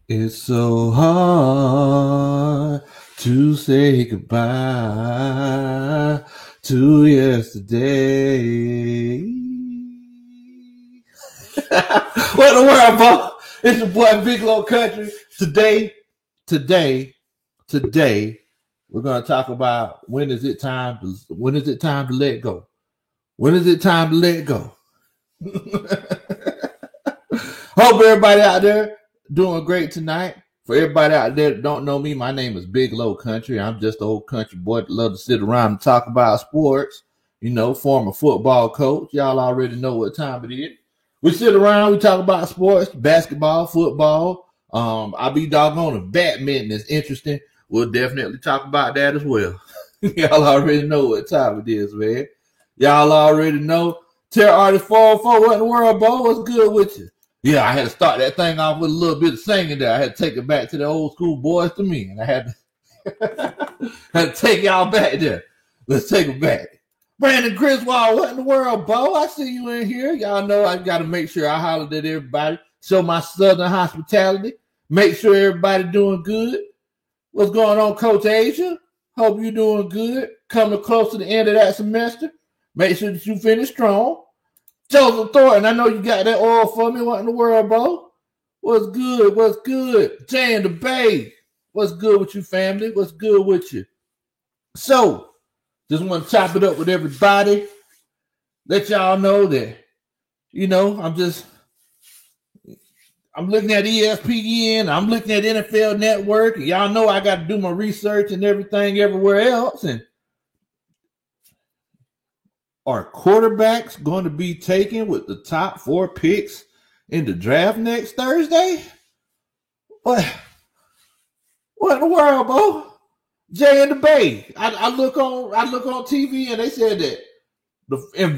It's so hard to say goodbye to yesterday. What in the world, bro? It's your boy Big Low Country. Today, we're gonna talk about when is it time to let go? When is it time to let go? Hope everybody out there doing great tonight. For everybody out there that don't know me, my name is Big Low Country. I'm just an old country boy that love to sit around and talk about sports. You know, former football coach. Y'all already know what time it is. We sit around, we talk about sports, basketball, football. I be doggone if badminton is interesting. We'll definitely talk about that as well. Y'all already know what time it is, man. Y'all already know. Terror Artist 404, what in the world, Bo? What's good with you? Yeah, I had to start that thing off with a little bit of singing there. I had to take it back to the old school Boys to Men. I had to take y'all back there. Let's take it back. Brandon Griswold, what in the world, Bo? I see you in here. Y'all know I got to make sure I hollered at everybody. Show my southern hospitality. Make sure everybody doing good. What's going on, Coach Asia? Hope you're doing good. Coming close to the end of that semester. Make sure that you finish strong. Joseph Thornton, I know you got that oil for me. What in the world, bro? What's good? What's good? Jay in the Bay. What's good with you, family? What's good with you? So, just want to chop it up with everybody. Let y'all know that, you know, I'm looking at ESPN. I'm looking at NFL Network. And y'all know I got to do my research and everything everywhere else. And are quarterbacks going to be taken with the top 4 picks in the draft next Thursday? What in the world, bro? Jay in the Bay. I look on TV and they said that in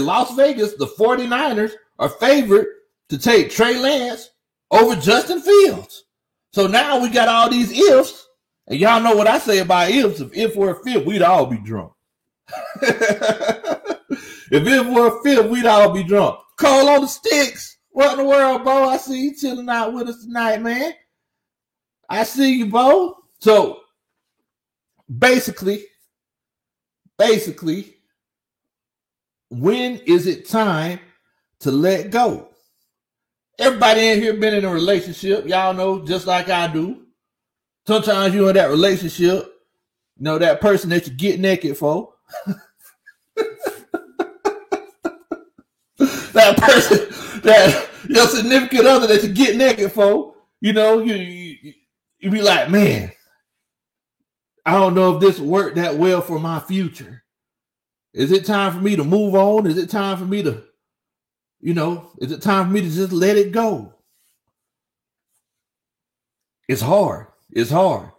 Las Vegas, the 49ers are favored to take Trey Lance over Justin Fields. So now we got all these ifs, and y'all know what I say about ifs. If we're a fifth, we'd all be drunk. If it were a fifth, we'd all be drunk. Cole on the sticks. What in the world, Bo? I see you chilling out with us tonight, man. I see you, Bo. So, basically, when is it time to let go? Everybody in here been in a relationship. Y'all know, just like I do. Sometimes you're in that relationship, you know, that person that you get naked for. That person, that your significant other that you get naked for, you know, you be like, man, I don't know if this worked that well for my future. Is it time for me to move on? Is it time for me to, is it time for me to just let it go? It's hard. It's hard.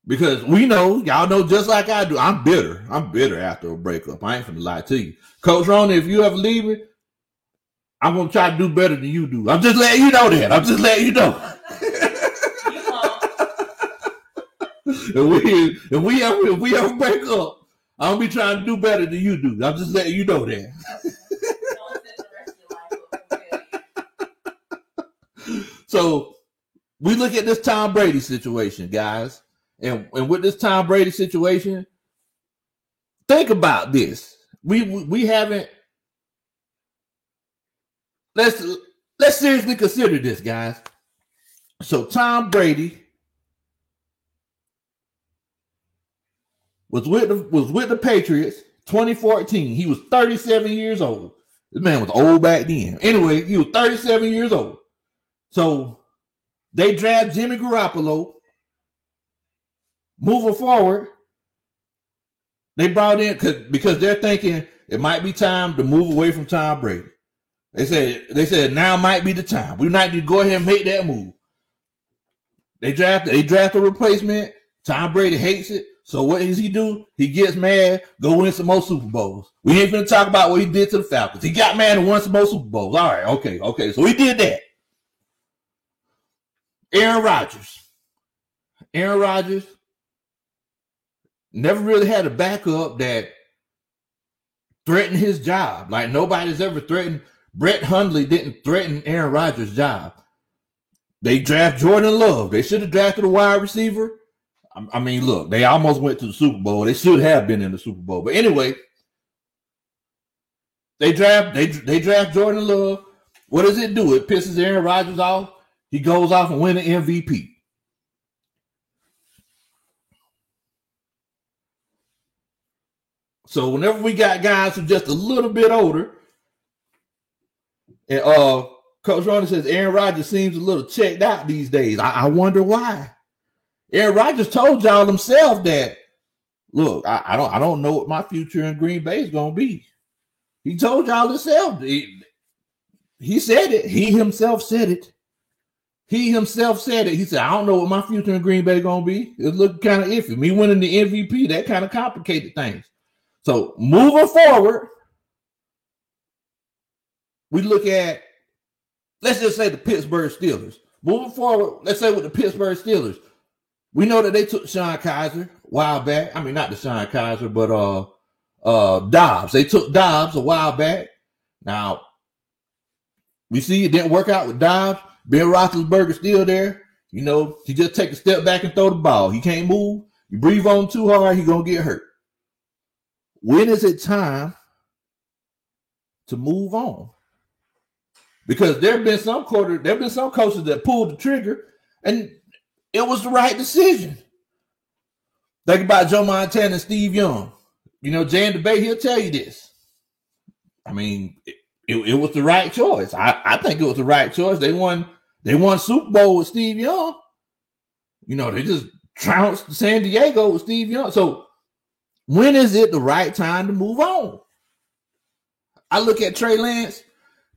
Because we know, y'all know just like I do, I'm bitter. I'm bitter after a breakup. I ain't finna lie to you. Coach Ronnie, if you ever leave me, I'm going to try to do better than you do. I'm just letting you know that. I'm just letting you know. If we ever break up, I'm going to be trying to do better than you do. I'm just letting you know that. So we look at this Tom Brady situation, guys. And with this Tom Brady situation, think about this. We haven't. Let's seriously consider this, guys. So Tom Brady was with the Patriots 2014. He was 37 years old. This man was old back then. Anyway, he was 37 years old. So they draft Jimmy Garoppolo. Moving forward, they brought in because they're thinking it might be time to move away from Tom Brady. They said now might be the time. We might need to go ahead and make that move. They draft a replacement. Tom Brady hates it. So what does he do? He gets mad, go win some more Super Bowls. We ain't gonna talk about what he did to the Falcons. He got mad and won some more Super Bowls. All right, okay. So he did that. Aaron Rodgers never really had a backup that threatened his job. Like nobody's ever threatened. Brett Hundley didn't threaten Aaron Rodgers' job. They draft Jordan Love. They should have drafted a wide receiver. I mean, look, they almost went to the Super Bowl. They should have been in the Super Bowl. But anyway, they draft Jordan Love. What does it do? It pisses Aaron Rodgers off. He goes off and wins an MVP. So whenever we got guys who are just a little bit older, and Coach Ronnie says Aaron Rodgers seems a little checked out these days. I wonder why. Aaron Rodgers told y'all himself that, look, I don't know what my future in Green Bay is going to be. He told y'all himself. He said it. He himself said it. He said, I don't know what my future in Green Bay is going to be. It looked kind of iffy. Me winning the MVP, that kind of complicated things. So moving forward, we look at, let's just say the Pittsburgh Steelers. Moving forward, let's say with the Pittsburgh Steelers, we know that they took Sean Kaiser a while back. I mean, not the Sean Kaiser, but Dobbs. They took Dobbs a while back. Now, we see it didn't work out with Dobbs. Ben Roethlisberger's still there. You know, he just take a step back and throw the ball. He can't move. You breathe on too hard, he's going to get hurt. When is it time to move on? Because there have been some coaches that pulled the trigger, and it was the right decision. Think about Joe Montana and Steve Young. You know, Jay and DeBay, he'll tell you this. I mean, it was the right choice. I think it was the right choice. They won Super Bowl with Steve Young. You know, they just trounced San Diego with Steve Young. So when is it the right time to move on? I look at Trey Lance.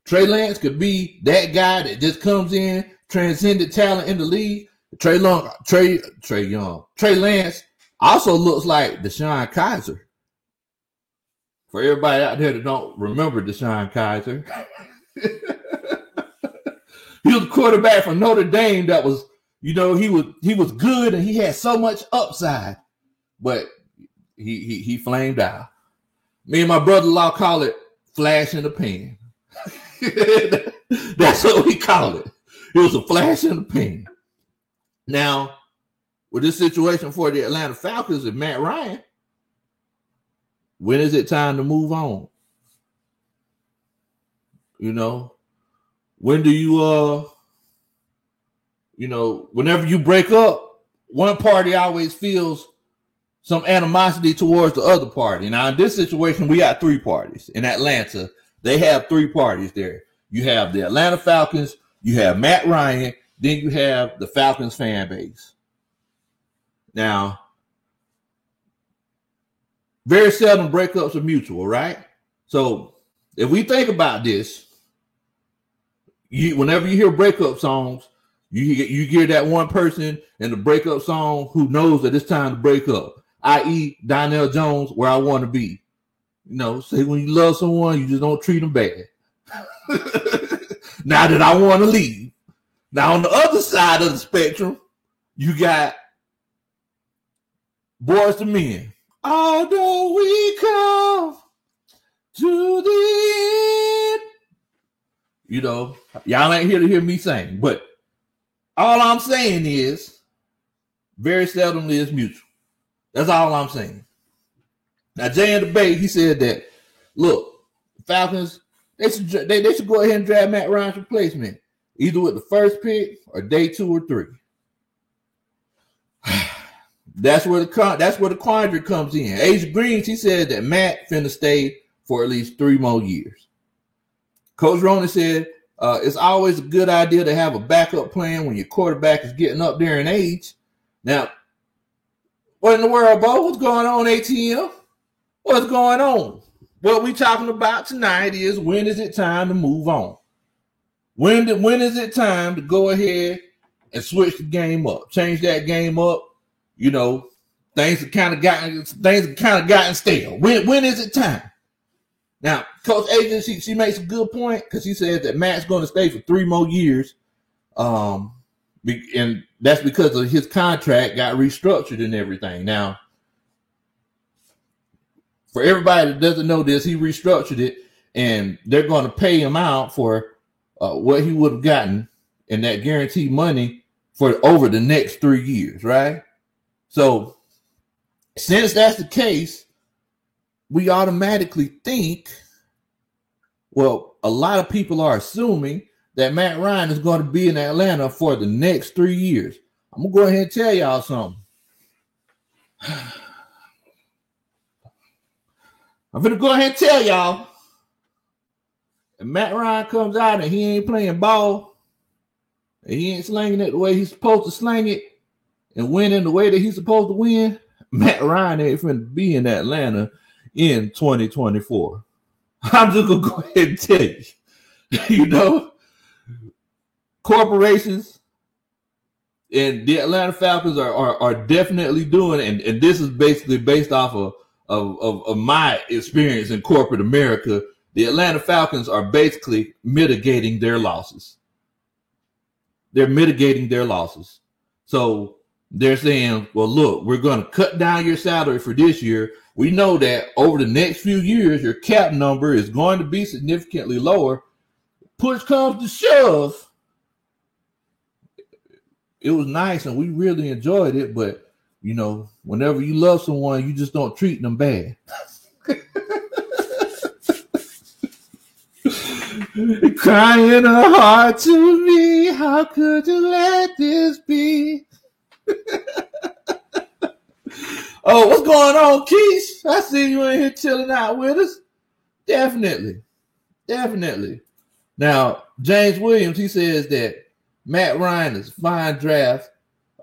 Trey Lance could be that guy that just comes in, transcended talent in the league. Trey Lance also looks like DeShone Kizer. For everybody out there that don't remember DeShone Kizer, he was a quarterback from Notre Dame that was, you know, he was good and he had so much upside, but he flamed out. Me and my brother-in-law call it flash in the pan. That's what we call it. It was a flash in the pan. Now, with this situation for the Atlanta Falcons and Matt Ryan, when is it time to move on? You know, when do you, whenever you break up, one party always feels some animosity towards the other party. Now, in this situation, we got three parties. In Atlanta, they have three parties there. You have the Atlanta Falcons, you have Matt Ryan, then you have the Falcons fan base. Now, very seldom breakups are mutual, right? So if we think about this, whenever you hear breakup songs, you hear that one person in the breakup song who knows that it's time to break up, i.e. Donnell Jones, Where I Want to Be. You know, say when you love someone, you just don't treat them bad. Now that I want to leave. Now on the other side of the spectrum, you got Boyz II Men. Although we come to the end. You know, y'all ain't here to hear me sing, but all I'm saying is very seldomly is mutual. That's all I'm saying. Now, Jay and DeBay, he said that, look, Falcons, they should go ahead and draft Matt Ryan's replacement, either with the first pick or day 2 or 3. That's where the quandary comes in. Ace Greens, he said that Matt finna stay for at least 3 more years. Coach Roney said it's always a good idea to have a backup plan when your quarterback is getting up there in age. Now, what in the world, Bo? What's going on, ATM? What's going on? What we talking about tonight is when is it time to move on? When is it time to go ahead and switch the game up, change that game up? You know, things have kind of gotten stale. When is it time? Now, Coach Agent, she makes a good point because she says that Matt's going to stay for 3 more years, and that's because of his contract got restructured and everything. Now, for everybody that doesn't know this, he restructured it, and they're going to pay him out for what he would have gotten and that guaranteed money for over the next 3 years, right? So since that's the case, we automatically think, well, a lot of people are assuming that Matt Ryan is going to be in Atlanta for the next 3 years. I'm going to go ahead and tell y'all something. I'm going to go ahead and tell y'all, if Matt Ryan comes out and he ain't playing ball, and he ain't slinging it the way he's supposed to sling it, and winning the way that he's supposed to win, Matt Ryan ain't going to be in Atlanta in 2024. I'm just going to go ahead and tell you, you know, corporations and the Atlanta Falcons are definitely doing it, and this is basically based off of my experience in corporate America. The Atlanta Falcons are basically mitigating their losses. They're mitigating their losses. So they're saying, well, look, we're going to cut down your salary for this year. We know that over the next few years, your cap number is going to be significantly lower. Push comes to shove. It was nice and we really enjoyed it, but you know, whenever you love someone, you just don't treat them bad. Crying a heart to me, how could you let this be? Oh, what's going on, Keith? I see you in here chilling out with us. Definitely. Now, James Williams, he says that Matt Ryan is a fine draft.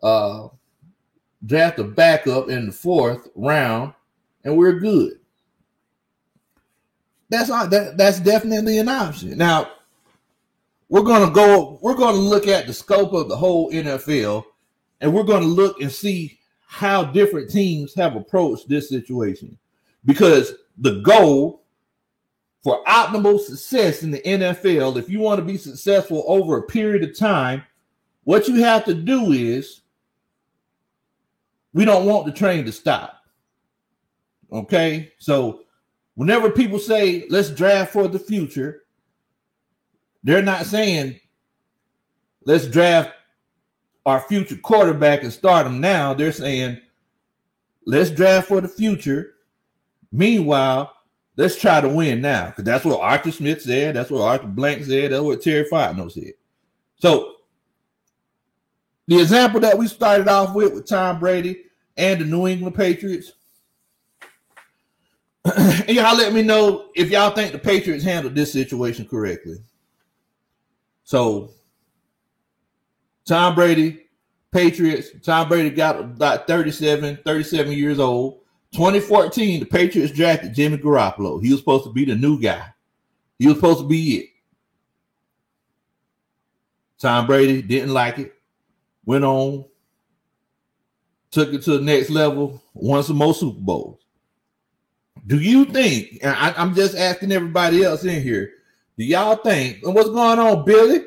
Draft a backup in the 4th round, and we're good. That's definitely an option. Now, we're gonna look at the scope of the whole NFL, and we're gonna look and see how different teams have approached this situation. Because the goal for optimal success in the NFL, if you want to be successful over a period of time, what you have to do is, we don't want the train to stop. Okay? So whenever people say, let's draft for the future, they're not saying, let's draft our future quarterback and start him now. They're saying, let's draft for the future. Meanwhile, let's try to win now. Because that's what Arthur Smith said. That's what Arthur Blank said. That's what Terry Fontenot said. So the example that we started off with Tom Brady and the New England Patriots, and y'all let me know if y'all think the Patriots handled this situation correctly. So Tom Brady, Patriots, Tom Brady got about 37 years old. 2014, the Patriots drafted Jimmy Garoppolo. He was supposed to be the new guy. He was supposed to be it. Tom Brady didn't like it. Went on, took it to the next level, won some more Super Bowls. Do you think, and I'm just asking everybody else in here, do y'all think, and what's going on, Billy?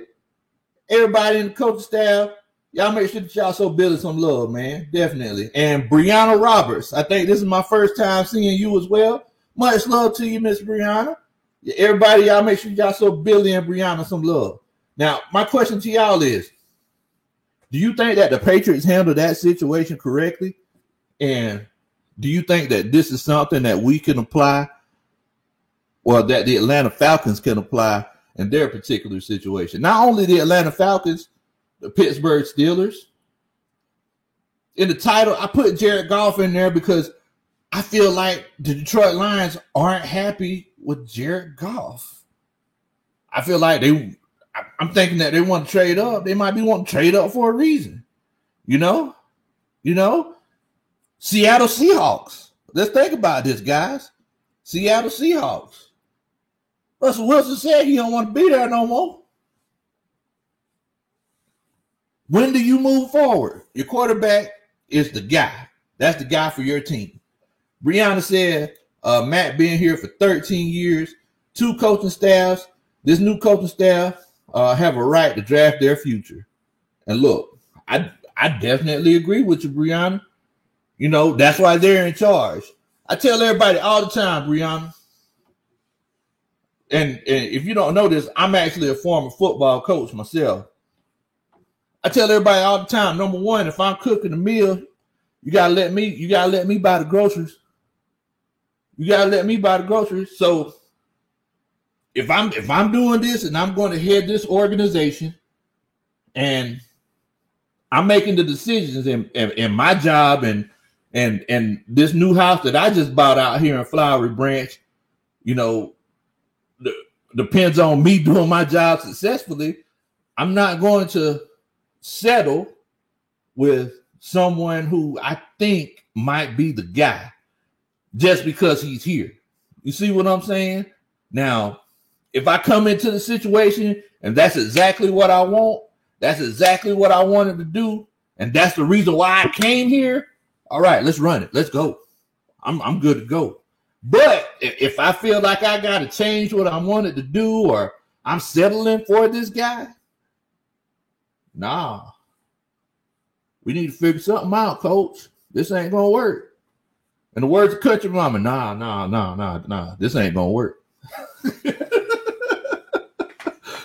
Everybody in the coaching staff, y'all make sure that y'all show Billy some love, man. Definitely. And Brianna Roberts, I think this is my first time seeing you as well. Much love to you, Miss Brianna. Everybody, y'all make sure y'all show Billy and Brianna some love. Now, my question to y'all is, do you think that the Patriots handled that situation correctly? And do you think that this is something that we can apply, or that the Atlanta Falcons can apply in their particular situation? Not only the Atlanta Falcons, the Pittsburgh Steelers. In the title, I put Jared Goff in there because I feel like the Detroit Lions aren't happy with Jared Goff. I feel like I'm thinking that they want to trade up. They might be wanting to trade up for a reason. You know? Seattle Seahawks. Let's think about this, guys. Seattle Seahawks. Russell Wilson said he don't want to be there no more. When do you move forward? Your quarterback is the guy. That's the guy for your team. Brianna said, Matt being here for 13 years, 2 coaching staffs. This new coaching staff have a right to draft their future. And look, I definitely agree with you, Brianna. You know, that's why they're in charge. I tell everybody all the time, Brianna. And if you don't know this, I'm actually a former football coach myself. I tell everybody all the time, number one, if I'm cooking a meal, you gotta let me buy the groceries. You gotta let me buy the groceries. So if I'm doing this and I'm going to head this organization and I'm making the decisions in my job and this new house that I just bought out here in Flowery Branch, you know, depends on me doing my job successfully. I'm not going to settle with someone who I think might be the guy just because he's here. You see what I'm saying? Now, if I come into the situation and that's exactly what I want, that's exactly what I wanted to do, and that's the reason why I came here, all right, let's run it. Let's go. I'm good to go. But if I feel like I got to change what I wanted to do or I'm settling for this guy, nah. We need to figure something out, coach. This ain't going to work. In the words of Country Mama, nah. This ain't going to work.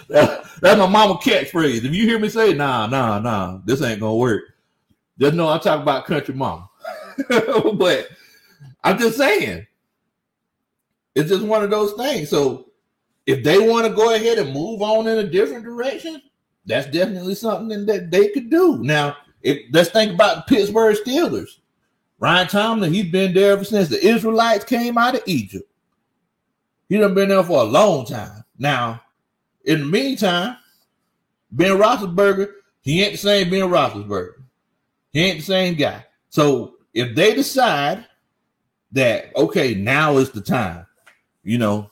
That's my mama catchphrase. If you hear me say, nah, this ain't going to work, just know I'm talking about Country Mama. But I'm just saying, it's just one of those things. So if they want to go ahead and move on in a different direction, that's definitely something that they could do. Now, let's think about the Pittsburgh Steelers. Ryan Tomlin, he's been there ever since the Israelites came out of Egypt. He done been there for a long time. Now, in the meantime, Ben Roethlisberger, he ain't the same Ben Roethlisberger. He ain't the same guy. So if they decide that, okay, now is the time, you know,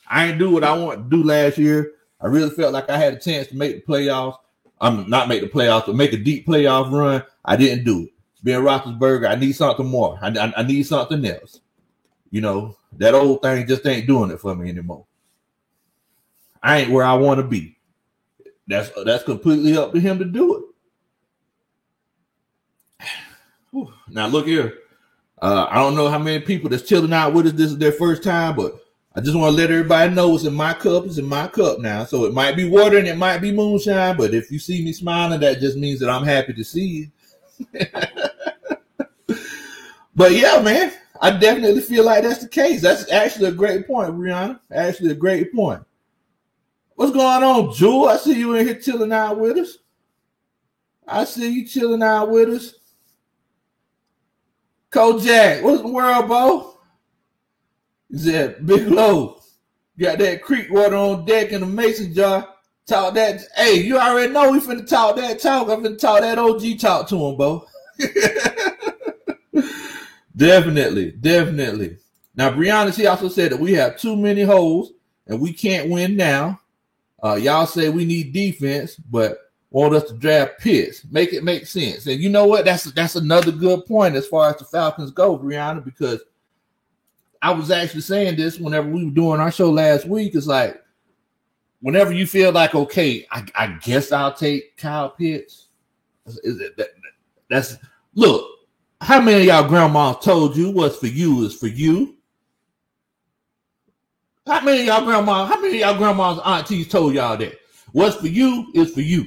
I ain't do what I wanted to do last year. I really felt like I had a chance to make the playoffs. Not make the playoffs, but make a deep playoff run. I didn't do it. Ben Roethlisberger, I need something more. I need something else. You know, that old thing just ain't doing it for me anymore. I ain't where I want to be. That's completely up to him to do it. Whew. Now, look here. I don't know how many people that's chilling out with us. This is their first time, but I just want to let everybody know it's in my cup. It's in my cup now. So it might be water and it might be moonshine, but if you see me smiling, that just means that I'm happy to see you. But yeah, man, I definitely feel like that's the case. That's actually a great point, Brianna. Actually a great point. What's going on, Jewel? I see you in here chilling out with us. I see you chilling out with us. Kojak, what's the world, Bo? He said, Big Low, got that creek water on deck in a mason jar. Talk that. Hey, you already know we finna talk that talk. I'm finna talk that OG talk to him, Bo. Definitely. Now, Brianna, she also said that we have too many holes and we can't win now. Y'all say we need defense, but want us to draft Pitts. Make it make sense. And you know what? That's another good point as far as the Falcons go, Brianna, because I was actually saying this whenever we were doing our show last week. It's like, whenever you feel like, okay, I guess I'll take Kyle Pitts. Look, how many of y'all grandmas told you what's for you is for you? How many of y'all grandmas, aunties told y'all that? What's for you is for you.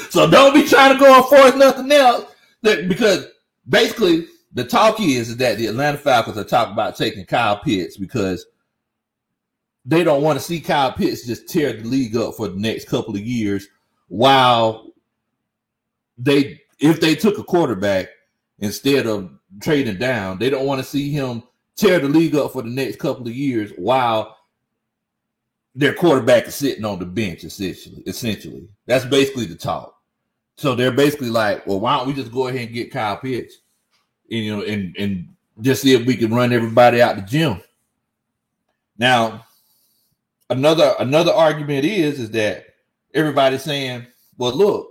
So don't be trying to go and force nothing else, because basically the talk is that the Atlanta Falcons are talking about taking Kyle Pitts because they don't want to see Kyle Pitts just tear the league up for the next couple of years, while if they took a quarterback instead of trading down, they don't want to see him tear the league up for the next couple of years while their quarterback is sitting on the bench, essentially. That's basically the talk. So they're basically like, well, why don't we just go ahead and get Kyle Pitts, and just see if we can run everybody out the gym. Now, another argument is that everybody's saying, well, look,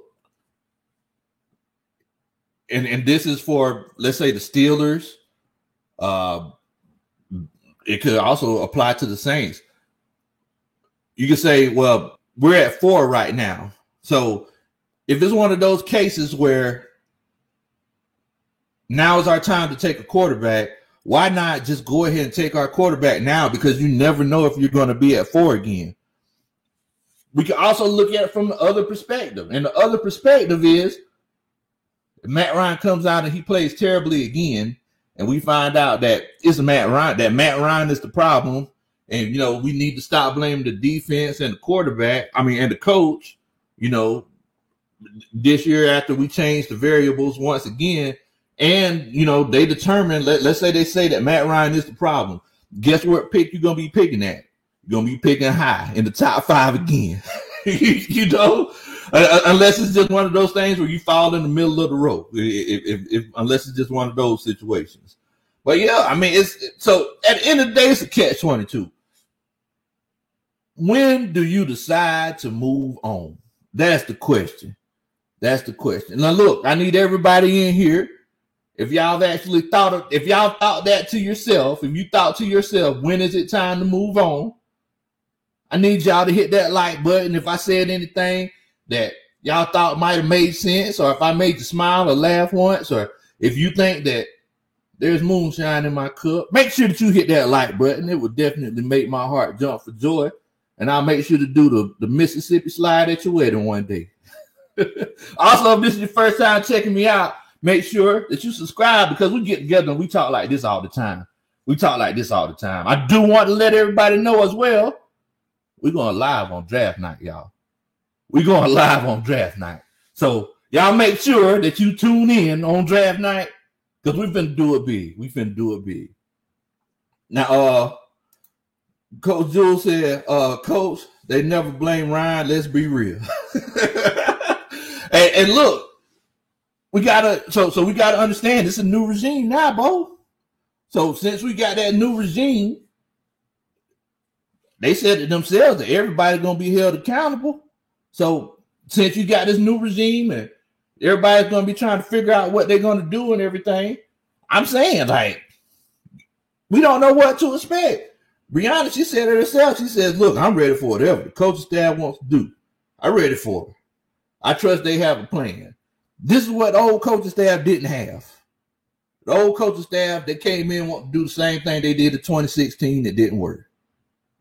and this is for, let's say, the Steelers. It could also apply to the Saints. You could say, well, we're at 4 right now. So if it's one of those cases where now is our time to take a quarterback, why not just go ahead and take our quarterback now? Because you never know if you're going to be at 4 again. we can also look at it from the other perspective. And the other perspective is Matt Ryan comes out and he plays terribly again, and we find out that it's Matt Ryan is the problem. And, we need to stop blaming the defense and the quarterback, and the coach, this year after we changed the variables once again. And, they determine, let's say they say that Matt Ryan is the problem. Guess what pick you're going to be picking at? You're going to be picking high in the top 5 again, unless it's just one of those things where you fall in the middle of the road, unless it's just one of those situations. But yeah, so at the end of the day, it's a catch-22. When do you decide to move on? That's the question. Now look, I need everybody in here. If y'all thought that to yourself, if you thought to yourself, when is it time to move on? I need y'all to hit that like button. If I said anything that y'all thought might have made sense, or if I made you smile or laugh once, or if you think that there's moonshine in my cup, make sure that you hit that like button. It would definitely make my heart jump for joy. And I'll make sure to do the Mississippi slide at your wedding one day. Also, if this is your first time checking me out, make sure that you subscribe, because we get together and we talk like this all the time. I do want to let everybody know as well, we're going live on draft night, y'all. We're going live on draft night. So y'all make sure that you tune in on draft night, because we're finna do it big. Now, Coach Jules said, Coach, they never blame Ryan. Let's be real. and look, we gotta understand this is a new regime now, Bo. So since we got that new regime, they said it themselves that everybody's gonna be held accountable. So since you got this new regime and everybody's gonna be trying to figure out what they're gonna do and everything, I'm saying, we don't know what to expect. Brianna, she said it herself. She says, look, I'm ready for whatever the coaching staff wants to do. I'm ready for it. I trust they have a plan. This is what the old coaching staff didn't have. The old coaching staff that came in want to do the same thing they did in 2016 that didn't work.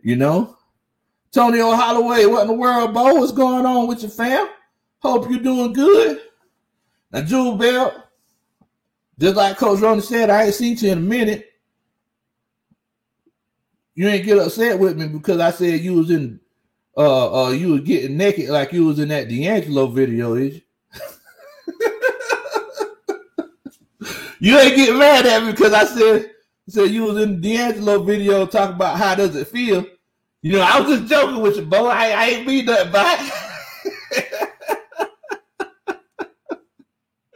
Tony O'Holloway, what in the world, Bo? What's going on with your fam? Hope you're doing good. Now, Jewel Belt, just like Coach Roney said, I ain't seen you in a minute. You ain't get upset with me because I said you was you was getting naked like you was in that D'Angelo video, is you? You ain't getting mad at me because I said you was in the D'Angelo video talking about how does it feel. I was just joking with you, Bo. I ain't mean nothing by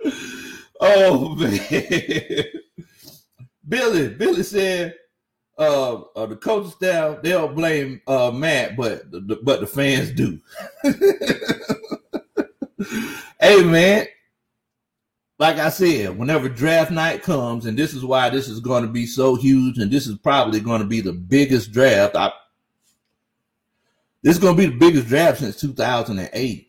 it. Oh man. Billy said the coaching staff, they don't blame Matt, but the fans do. Hey man, like I said, whenever draft night comes, and this is why this is going to be so huge, and this is probably going to be the biggest draft. This is going to be the biggest draft since 2008.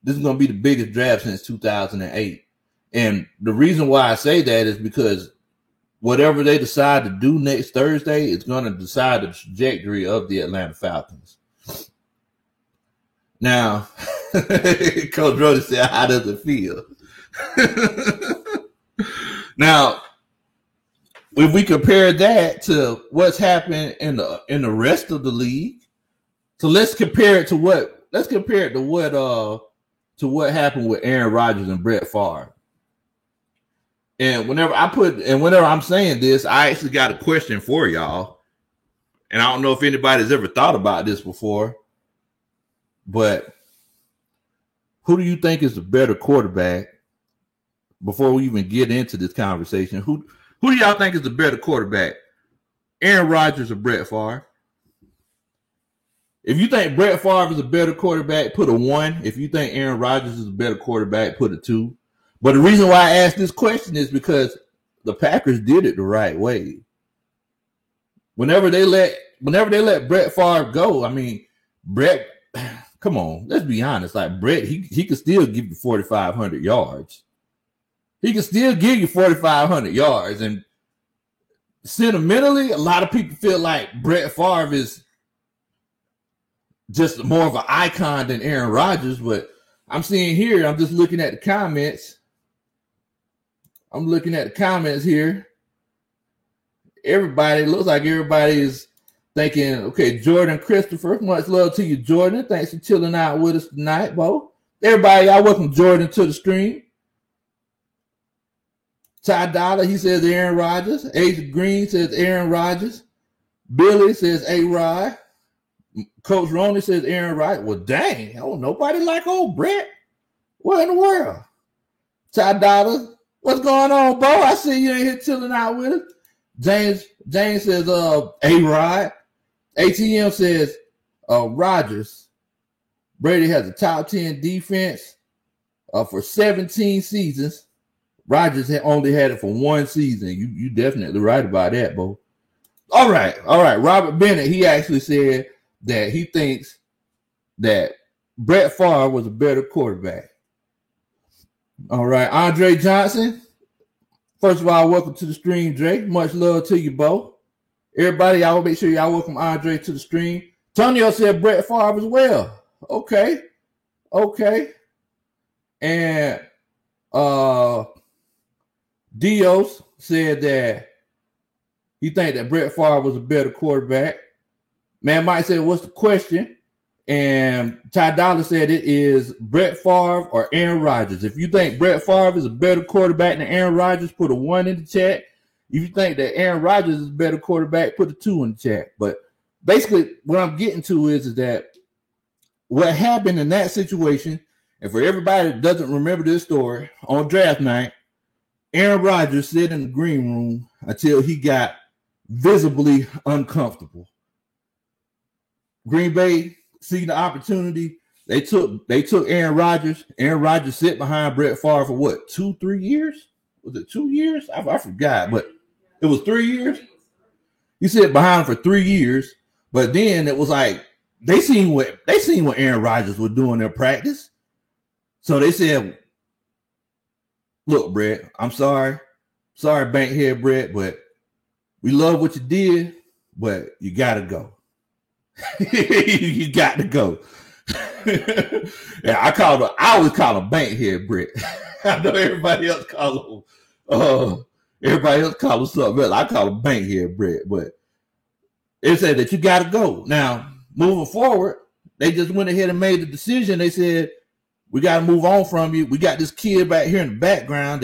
This is going to be the biggest draft since 2008. And the reason why I say that is because whatever they decide to do next Thursday is going to decide the trajectory of the Atlanta Falcons. Now, Coach Brody said, how does it feel? Now, if we compare that to what's happened in the rest of the league, so let's compare it to what happened with Aaron Rodgers and Brett Favre. And whenever I'm saying this, I actually got a question for y'all. And I don't know if anybody's ever thought about this before, but who do you think is the better quarterback? Before we even get into this conversation, who do y'all think is the better quarterback? Aaron Rodgers or Brett Favre? If you think Brett Favre is a better quarterback, put a 1. If you think Aaron Rodgers is a better quarterback, put a 2. But the reason why I asked this question is because the Packers did it the right way. Whenever they let Brett Favre go, Brett, come on, let's be honest. Like Brett, he could still give you 4,500 yards. He can still give you 4,500 yards. And sentimentally, a lot of people feel like Brett Favre is just more of an icon than Aaron Rodgers. But I'm seeing here, I'm just looking at the comments. I'm looking at the comments here. Everybody, looks like everybody is thinking, okay, Jordan Christopher, much love to you, Jordan. Thanks for chilling out with us tonight, Bo. Everybody, y'all welcome Jordan to the stream. Ty Dollar, he says Aaron Rodgers. Agent Green says Aaron Rodgers. Billy says A-Rod. Coach Roney says Aaron Rodgers. Well, dang, oh, nobody like old Brett. What in the world? Ty Dollar, what's going on, Bo? I see you in here chilling out with us. James says A-Rod. ATM says Rodgers. Brady has a top 10 defense for 17 seasons. Rodgers only had it for one season. You definitely right about that, Bo. All right. Robert Bennett, he actually said that he thinks that Brett Favre was a better quarterback. All right. Andre Johnson. First of all, welcome to the stream, Dre. Much love to you, Bo. Everybody, y'all make sure y'all welcome Andre to the stream. Tonio said Brett Favre as well. Okay. And Dios said that he think that Brett Favre was a better quarterback. Man Mike said, what's the question? And Ty Dollar said it is Brett Favre or Aaron Rodgers. If you think Brett Favre is a better quarterback than Aaron Rodgers, put a 1 in the chat. If you think that Aaron Rodgers is a better quarterback, put a 2 in the chat. But basically what I'm getting to is that what happened in that situation, and for everybody that doesn't remember this story, on draft night, Aaron Rodgers sat in the green room until he got visibly uncomfortable. Green Bay, seeing the opportunity, they took Aaron Rodgers. Aaron Rodgers sit behind Brett Favre for what, 2-3 years? Was it 2 years? I forgot, but it was 3 years. He sat behind him for 3 years, but then it was like they seen what Aaron Rodgers was doing in practice. So they said, look, Brett, I'm sorry, Bankhead Brett, but we love what you did, but you gotta go. You got to go. Yeah, I always call him Bankhead Brett. I know everybody else call him something else. I call him Bankhead Brett, but they said that you got to go. Now, moving forward, they just went ahead and made the decision. They said, we got to move on from you. We got this kid back here in the background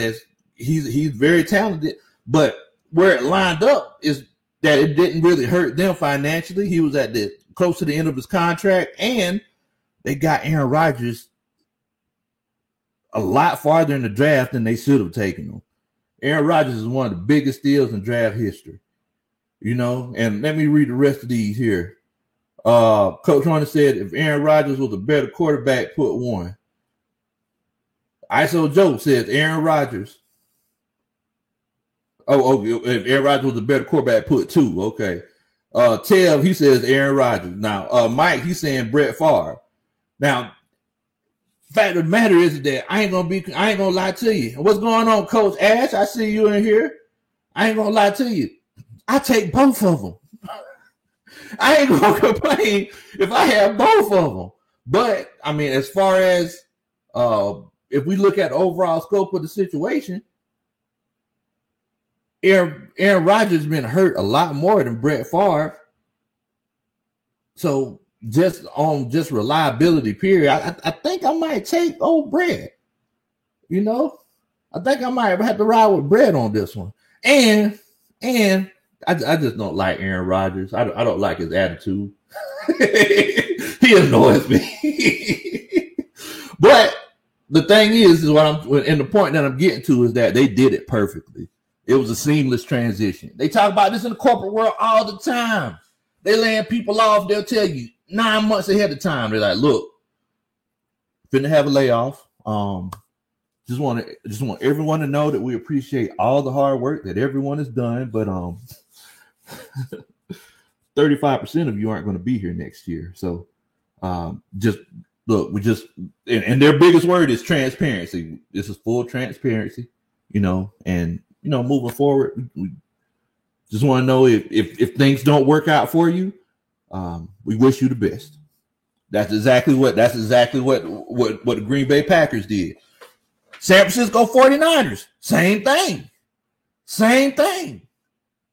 he's very talented, but where it lined up is that it didn't really hurt them financially. He was at close to the end of his contract, and they got Aaron Rodgers a lot farther in the draft than they should have taken him. Aaron Rodgers is one of the biggest steals in draft history, and let me read the rest of these here. Coach Ronnie said, if Aaron Rodgers was a better quarterback, put 1. ISO Joe says Aaron Rodgers. Oh, if Aaron Rodgers was a better quarterback, put 2. Okay. Tev, he says Aaron Rodgers. Now, Mike, he's saying Brett Favre. Now, fact of the matter is that I ain't gonna lie to you. What's going on, Coach Ash? I see you in here. I ain't gonna lie to you. I take both of them. I ain't gonna complain if I have both of them. But I mean, as far as if we look at the overall scope of the situation, Aaron Rodgers has been hurt a lot more than Brett Favre. So just reliability period, I think I might take old Brett. I think I might have to ride with Brett on this one. And I just don't like Aaron Rodgers. I don't like his attitude. He annoys me. But the thing is the point that I'm getting to is that they did it perfectly. It was a seamless transition. They talk about this in the corporate world all the time. They laying people off. They'll tell you 9 months ahead of time. They're like, look, finna have a layoff. Just want everyone to know that we appreciate all the hard work that everyone has done, but 35% of you aren't going to be here next year. So just look, and their biggest word is transparency. This is full transparency, and moving forward, we just want to know if things don't work out for you, we wish you the best. That's exactly what the Green Bay Packers did. San Francisco 49ers, same thing. Same thing.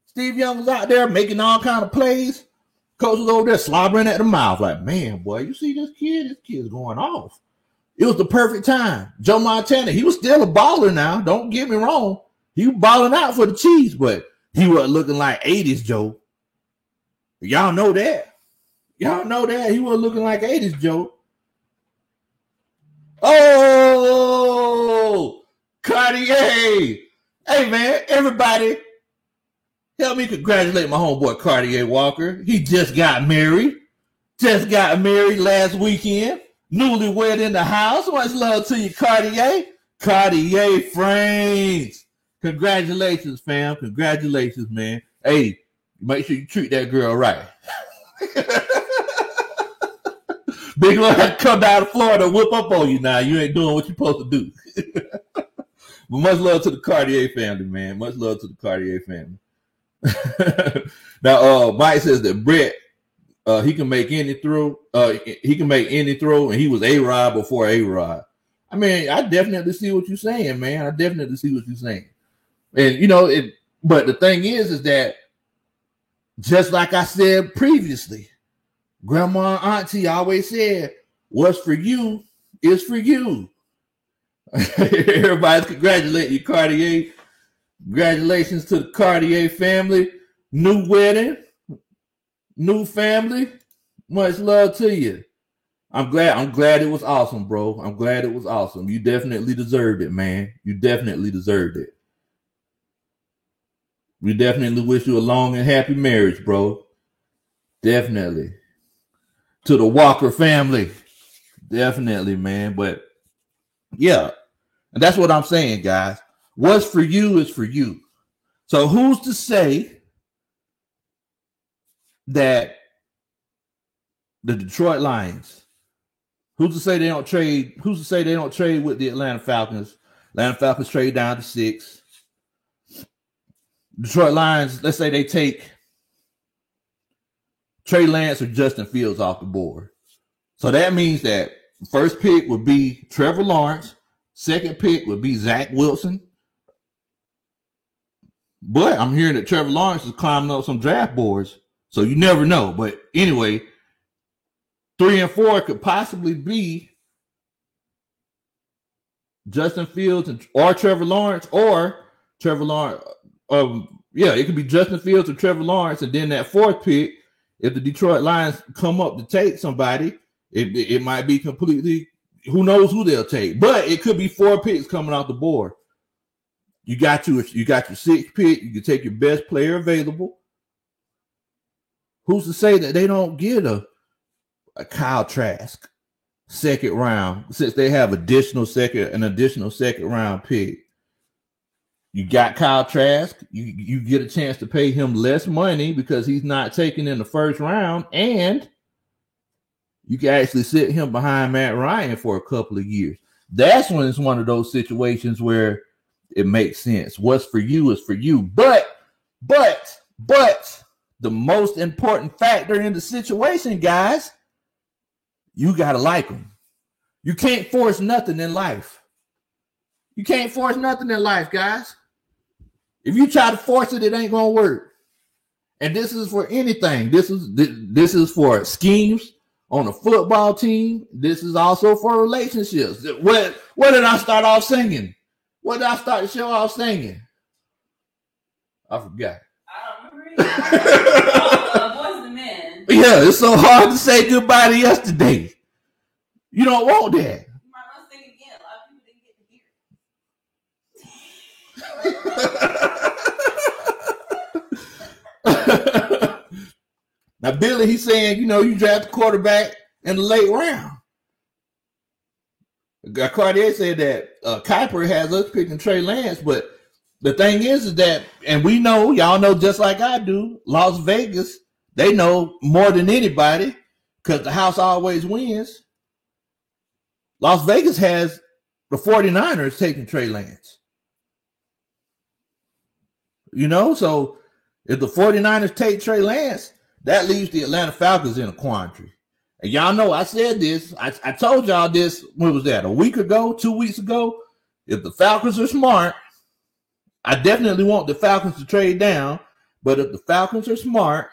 Steve Young was out there making all kind of plays. Coach was over there slobbering at the mouth like, man, boy, you see this kid? This kid's going off. It was the perfect time. Joe Montana, he was still a baller now. Don't get me wrong. He was balling out for the Chiefs, but he wasn't looking like 80s Joe. Y'all know that. Y'all know that. He wasn't looking like 80s Joe. Oh, Cartier. Hey, man, everybody, help me congratulate my homeboy Cartier Walker. He just got married. Just got married last weekend. Newlywed in the house. Much love to you, Cartier. Cartier frames. Congratulations, fam. Congratulations, man. Hey, make sure you treat that girl right. Big Lord had to come down to Florida and whip up on you now. You ain't doing what you're supposed to do. But much love to the Cartier family, man. Much love to the Cartier family. Now, Mike says that Brett, he can make any throw. He can make any throw, and he was A-Rod before A-Rod. I mean, I definitely see what you're saying, man. I definitely see what you're saying. And, you know, but the thing is that just like I said previously, Grandma and Auntie always said, what's for you is for you. Everybody's congratulating you, Cartier. Congratulations to the Cartier family. New wedding, new family. Much love to you. I'm glad it was awesome, bro. I'm glad it was awesome. You definitely deserved it, man. You definitely deserved it. We definitely wish you a long and happy marriage, bro. Definitely. To the Walker family. Definitely, man. But yeah, and that's what I'm saying, guys. What's for you is for you. So who's to say that the Detroit Lions, who's to say they don't trade with the Atlanta Falcons? Atlanta Falcons trade down to 6. Detroit Lions, let's say they take Trey Lance or Justin Fields off the board. So that means that first pick would be Trevor Lawrence. Second pick would be Zach Wilson. But I'm hearing that Trevor Lawrence is climbing up some draft boards. So you never know. But anyway, 3 and 4 could possibly be Justin Fields or Trevor Lawrence or Trevor Lawrence. It could be Justin Fields or Trevor Lawrence. And then that fourth pick, if the Detroit Lions come up to take somebody, it might be completely, who knows who they'll take. But it could be 4 picks coming off the board. You got your 6th pick. You can take your best player available. Who's to say that they don't get a Kyle Trask second round, since they have an additional second round pick? You got Kyle Trask. You get a chance to pay him less money because he's not taken in the first round, and you can actually sit him behind Matt Ryan for a couple of years. That's when it's one of those situations where it makes sense. What's for you is for you. But the most important factor in the situation, guys, you got to like them. You can't force nothing in life. You can't force nothing in life, guys. If you try to force it, it ain't going to work. And this is for anything. This is for schemes on a football team. This is also for relationships. What did I start off singing? What did I start the show off singing? I forgot. I don't remember. Boys and Men. Yeah, it's so hard to say goodbye to yesterday. You don't want that. You might want to sing again. A lot of people didn't get to hear it. Now, Billy, he's saying, you draft the quarterback in the late round. Cartier said that Kuiper has us picking Trey Lance, but the thing is that, and we know, y'all know just like I do, Las Vegas, they know more than anybody because the house always wins. Las Vegas has the 49ers taking Trey Lance. So if the 49ers take Trey Lance, that leaves the Atlanta Falcons in a quandary. And y'all know I said this. I told y'all this. What was that? A week ago? 2 weeks ago? If the Falcons are smart, I definitely want the Falcons to trade down. But if the Falcons are smart,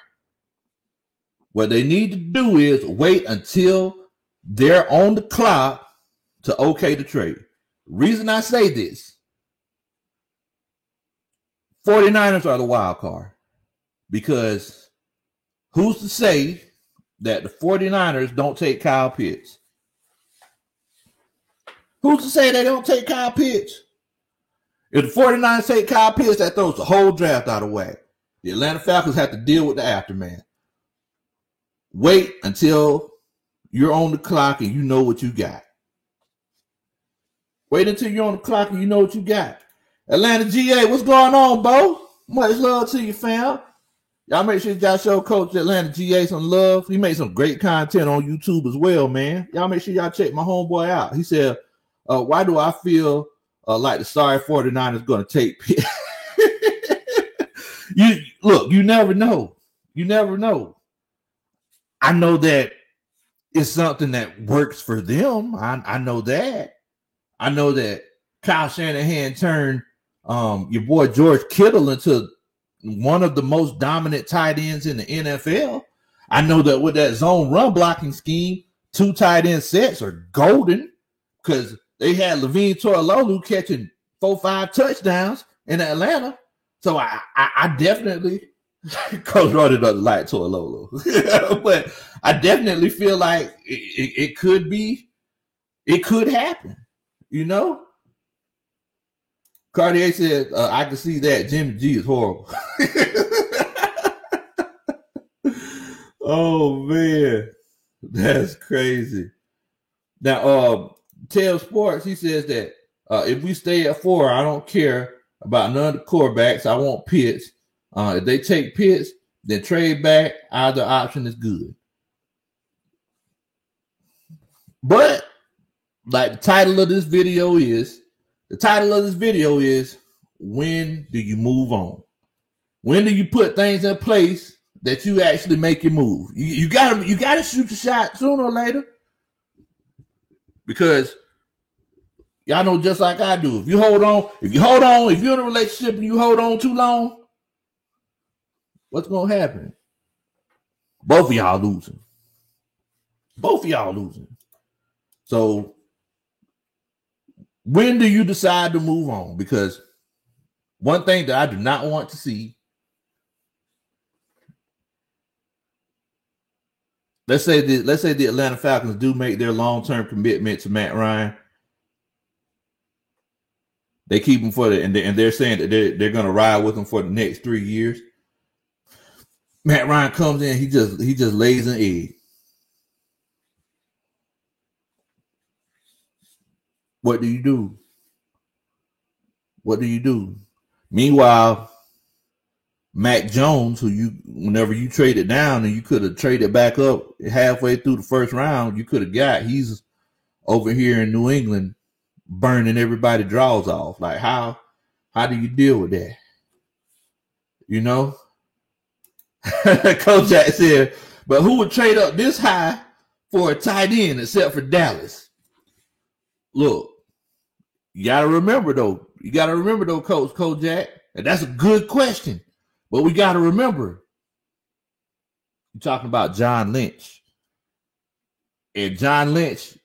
what they need to do is wait until they're on the clock to okay the trade. Reason I say this, 49ers are the wild card. Because who's to say that the 49ers don't take Kyle Pitts? Who's to say they don't take Kyle Pitts? If the 49ers take Kyle Pitts, that throws the whole draft out of whack. The Atlanta Falcons have to deal with the aftermath. Wait until you're on the clock and you know what you got. Wait until you're on the clock and you know what you got. Atlanta GA, what's going on, Bo? Much love to you, fam. Y'all make sure y'all show Coach Atlanta GA some love. He made some great content on YouTube as well, man. Y'all make sure y'all check my homeboy out. He said, why do I feel like the sorry 49ers going to take Pitt? You never know. You never know. I know that it's something that works for them. I know that. I know that Kyle Shanahan turned your boy George Kittle into one of the most dominant tight ends in the NFL. I know that with that zone run blocking scheme, 2 tight end sets are golden because they had Levine Toilolo catching 4-5 touchdowns in Atlanta. So I definitely, Coach wrote it up like Toilolo, but I definitely feel like it could be, it could happen, you know? Cartier said, I can see that Jimmy G is horrible. Oh, man. That's crazy. Now, Tail Sports, he says that if we stay at 4, I don't care about none of the quarterbacks. I want Pitts. If they take Pitts, then trade back. Either option is good. But, like the title of this video is, when do you move on? When do you put things in place that you actually make your move? You gotta shoot your shot sooner or later. Because y'all know just like I do. If you're in a relationship and you hold on too long, what's gonna happen? Both of y'all losing. So when do you decide to move on? Because one thing that I do not want to see, let's say the Atlanta Falcons do make their long-term commitment to Matt Ryan. They keep him and they're saying that they're going to ride with him for the next 3 years. Matt Ryan comes in, he just lays an egg. What do you do? Meanwhile, Mac Jones, whenever you traded down and you could have traded back up halfway through the first round, you could have got, he's over here in New England burning everybody draws off. Like how do you deal with that? You know? Coach Jack said, but who would trade up this high for a tight end except for Dallas? Look, you gotta remember though, Coach Jack, and that's a good question. But we gotta remember, you're talking about John Lynch. And John Lynch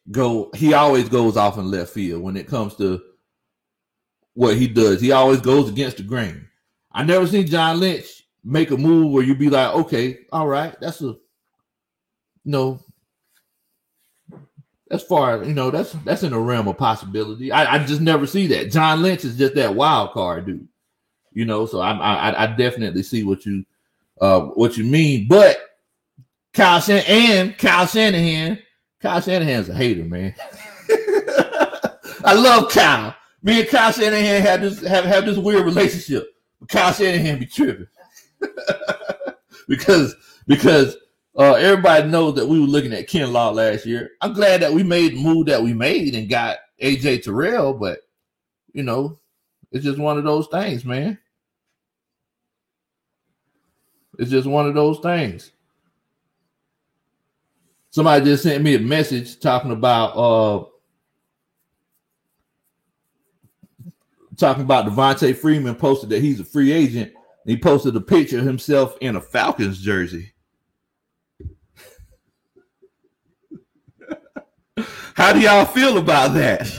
he always goes off in left field when it comes to what he does. He always goes against the grain. I never seen John Lynch make a move where you'd be like, okay, all right, that's in the realm of possibility. I just never see that. John Lynch is just that wild card dude, So I definitely see what you mean. But Kyle Shanahan's a hater, man. I love Kyle. Me and Kyle Shanahan have this weird relationship. But Kyle Shanahan be tripping because everybody knows that we were looking at Ken Law last year. I'm glad that we made the move that we made and got AJ Terrell, but it's just one of those things, man. It's just one of those things. Somebody just sent me a message talking about Devontae Freeman posted that he's a free agent. He posted a picture of himself in a Falcons jersey. How do y'all feel about that?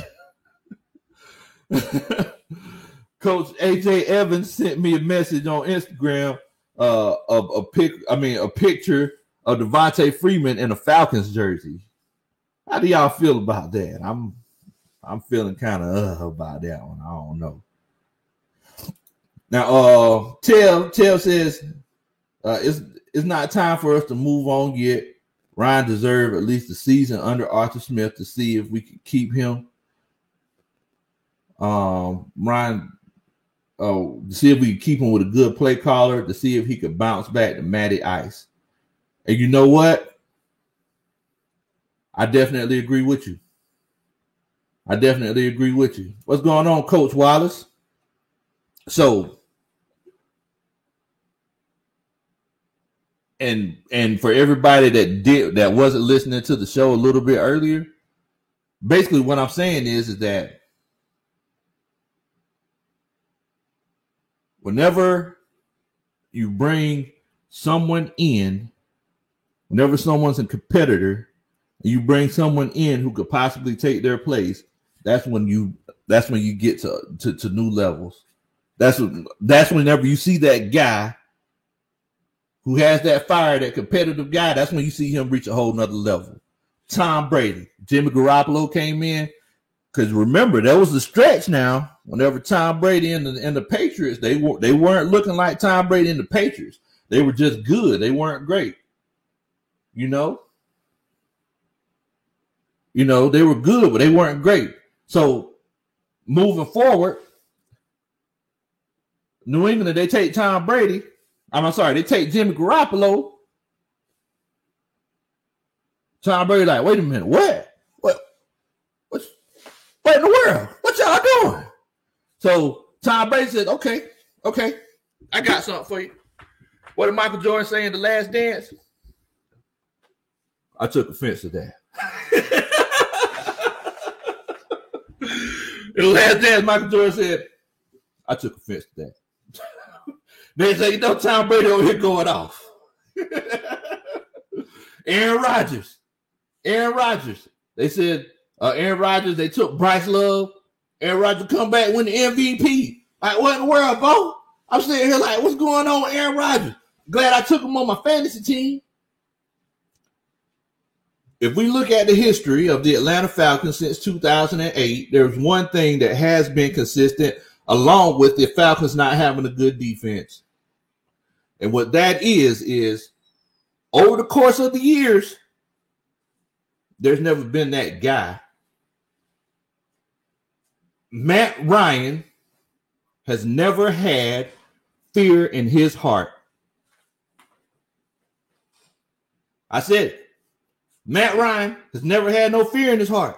Coach AJ Evans sent me a message on Instagram a picture of Devontae Freeman in a Falcons jersey. How do y'all feel about that? I'm feeling kind of about that one. I don't know. Now, Tell says it's not time for us to move on yet. Ryan deserved at least a season under Arthur Smith to see if we could keep him. Ryan, to see if we could keep him with a good play caller, to see if he could bounce back to Matty Ice. And you know what? I definitely agree with you. What's going on, Coach Wallace? So, and for everybody that wasn't listening to the show a little bit earlier, basically what I'm saying is that whenever you bring someone in, whenever someone's a competitor, and you bring someone in who could possibly take their place, that's when you get to new levels. That's whenever you see that guy who has that fire, that competitive guy, that's when you see him reach a whole nother level. Tom Brady, Jimmy Garoppolo came in, because remember, there was a stretch now whenever Tom Brady and the Patriots, they weren't looking like Tom Brady and the Patriots. They were just good. They weren't great. You know, they were good, but they weren't great. So moving forward, New England, they take Tom Brady. They take Jimmy Garoppolo. Tom Brady like, wait a minute, what in the world? What y'all doing? So Tom Brady said, okay, I got something for you. What did Michael Jordan say in The Last Dance? I took offense to that. In The Last Dance, Michael Jordan said, I took offense to that. They say, Tom Brady over here going off. Aaron Rodgers. They said, Aaron Rodgers, they took Bryce Love. Aaron Rodgers come back, win the MVP. Like, what in the world, Bo? I'm sitting here like, what's going on with Aaron Rodgers? Glad I took him on my fantasy team. If we look at the history of the Atlanta Falcons since 2008, there's one thing that has been consistent, along with the Falcons not having a good defense. And what that is over the course of the years, there's never been that guy. Matt Ryan has never had fear in his heart. I said it. Matt Ryan has never had no fear in his heart.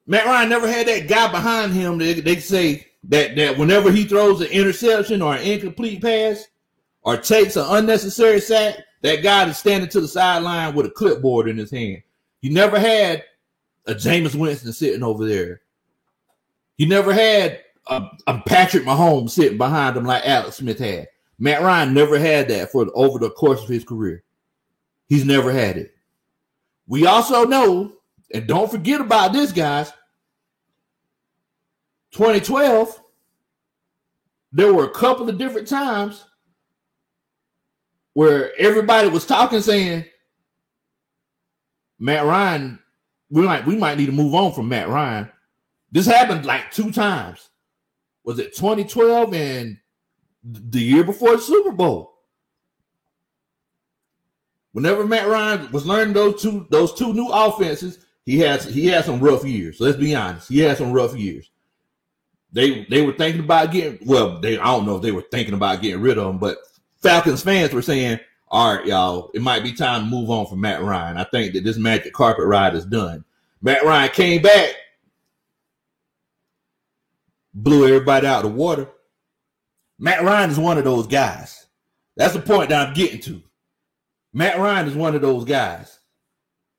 Matt Ryan never had that guy behind him that they say that whenever he throws an interception or an incomplete pass or takes an unnecessary sack, that guy is standing to the sideline with a clipboard in his hand. He never had a Jameis Winston sitting over there. He never had a Patrick Mahomes sitting behind him like Alex Smith had. Matt Ryan never had that over the course of his career. He's never had it. We also know, and don't forget about this, guys, 2012, there were a couple of different times where everybody was talking, saying, Matt Ryan, we might need to move on from Matt Ryan. This happened like 2 times. Was it 2012 and the year before the Super Bowl? Whenever Matt Ryan was learning those two new offenses, he had some rough years. So let's be honest. He had some rough years. They were thinking about I don't know if they were thinking about getting rid of him, but Falcons fans were saying, all right, y'all, it might be time to move on from Matt Ryan. I think that this magic carpet ride is done. Matt Ryan came back, blew everybody out of the water. Matt Ryan is one of those guys. That's the point that I'm getting to. Matt Ryan is one of those guys.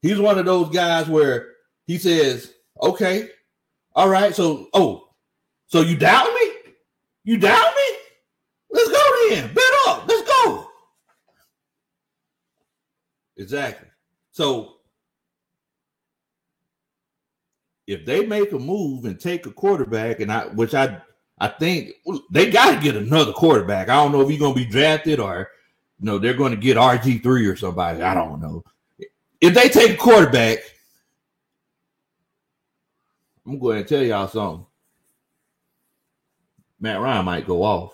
He's one of those guys where he says, okay, all right, so you doubt me? You doubt me? Let's go then. Bet up. Let's go. Exactly. So if they make a move and take a quarterback, and I think they got to get another quarterback. I don't know if he's going to be drafted or they're going to get RG3 or somebody. I don't know. If they take a quarterback, I'm going to tell y'all something. Matt Ryan might go off.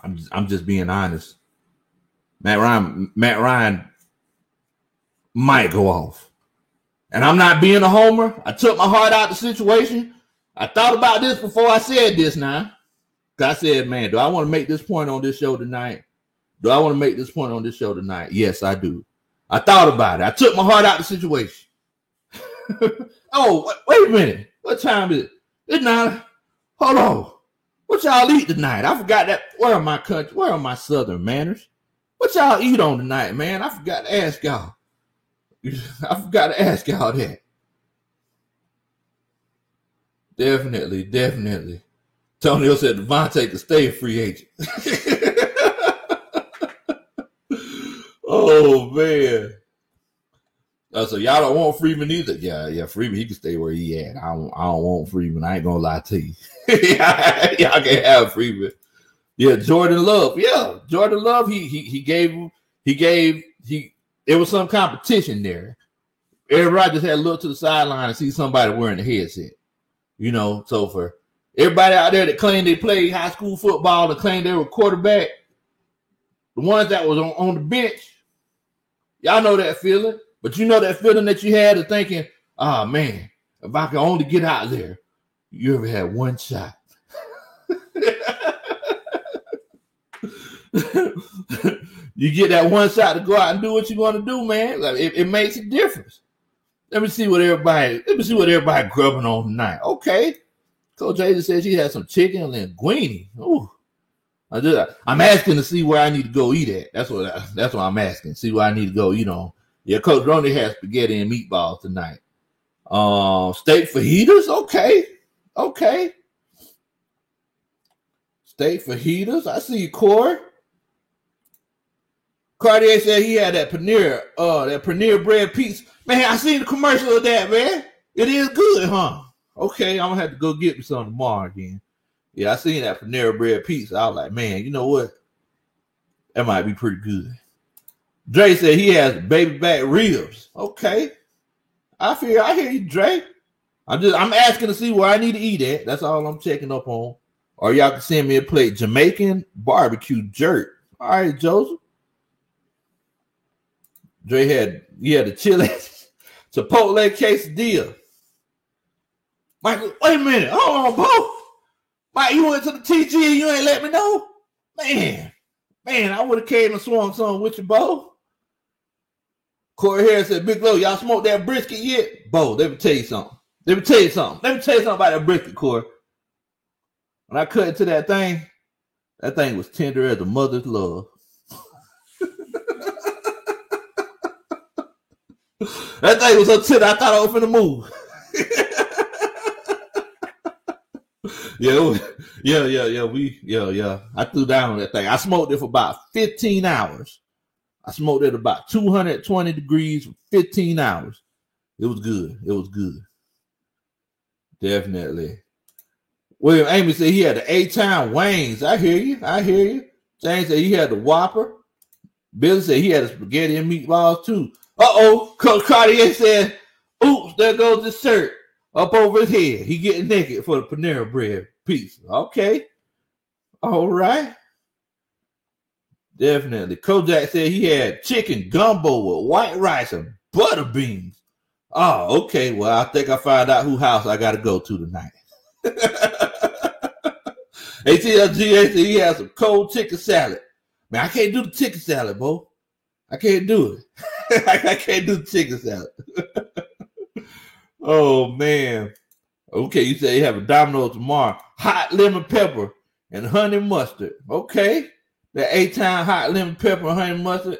I'm just being honest. Matt Ryan might go off. And I'm not being a homer. I took my heart out of the situation. I thought about this before I said this now. I said, man, do I want to make this point on this show tonight? Yes, I do. I thought about it. I took my heart out of the situation. Oh, wait a minute. What time is it? It's 9. Hold on. What y'all eat tonight? I forgot that. Where are my southern manners? What y'all eat on tonight, man? I forgot to ask y'all. That. Definitely. Tonio said Devontae could stay a free agent. Oh, man. So y'all don't want Freeman either? Yeah, Freeman, he can stay where he at. I don't want Freeman. I ain't gonna lie to you. Y'all can't have Freeman. Yeah, Jordan Love. Yeah, Jordan Love, there was some competition there. Everybody just had to look to the sideline and see somebody wearing a headset. So for everybody out there that claimed they played high school football and claimed they were quarterback, the ones that was on the bench, y'all know that feeling. But you know that feeling that you had of thinking, oh, man, if I could only get out there. You ever had one shot? You get that one shot to go out and do what you want to do, man. Like, it makes a difference. Let me see what everybody grubbing on tonight. Okay. Coach Asia said she had some chicken and linguine. Ooh. I'm asking to see where I need to go eat at. That's what I'm asking. See where I need to go eat on. Yeah, Coach Roney has spaghetti and meatballs tonight. Steak fajitas? Okay. Steak fajitas. I see you, Corey. Cartier said he had that paneer bread pizza. Man, I seen the commercial of that, man. It is good, huh? Okay, I'm gonna have to go get me some tomorrow again. Yeah, I seen that paneer bread pizza. I was like, man, you know what? That might be pretty good. Dre said he has baby back ribs. Okay. I hear you, Dre. I'm asking to see where I need to eat at. That's all I'm checking up on. Or y'all can send me a plate Jamaican barbecue jerk. All right, Joseph. Dre had the chili Chipotle quesadilla. Michael, wait a minute. Hold on, Bo. Mike, you went to the TG and you ain't let me know? Man, I would have came and swung some with you, Bo. Corey Harris said, Big Low, y'all smoked that brisket yet? Bo, let me tell you something. Let me tell you something about that brisket, Corey. When I cut into that thing was tender as a mother's love. That thing was so tender, I thought I was finna move. Yeah. I threw down on that thing. I smoked it for about 15 hours. I smoked it about 220 degrees for 15 hours. It was good. Definitely. William Amy said he had the A-Town Wings. I hear you. James said he had the Whopper. Billy said he had the spaghetti and meatballs too. Uh-oh. Coach Cartier said, oops, there goes the shirt up over his head. He getting naked for the Panera Bread pizza. Okay. All right. Definitely. Kojak said he had chicken gumbo with white rice and butter beans. Oh, okay. Well, I think I found out whose house I got to go to tonight. ATLG said he had some cold chicken salad. Man, I can't do the chicken salad, Bo. I can't do it. I can't do the chicken salad. Oh, man. Okay, you say you have a Domino tomorrow. Hot lemon pepper and honey mustard. Okay. The A-Town hot lemon pepper and honey mustard.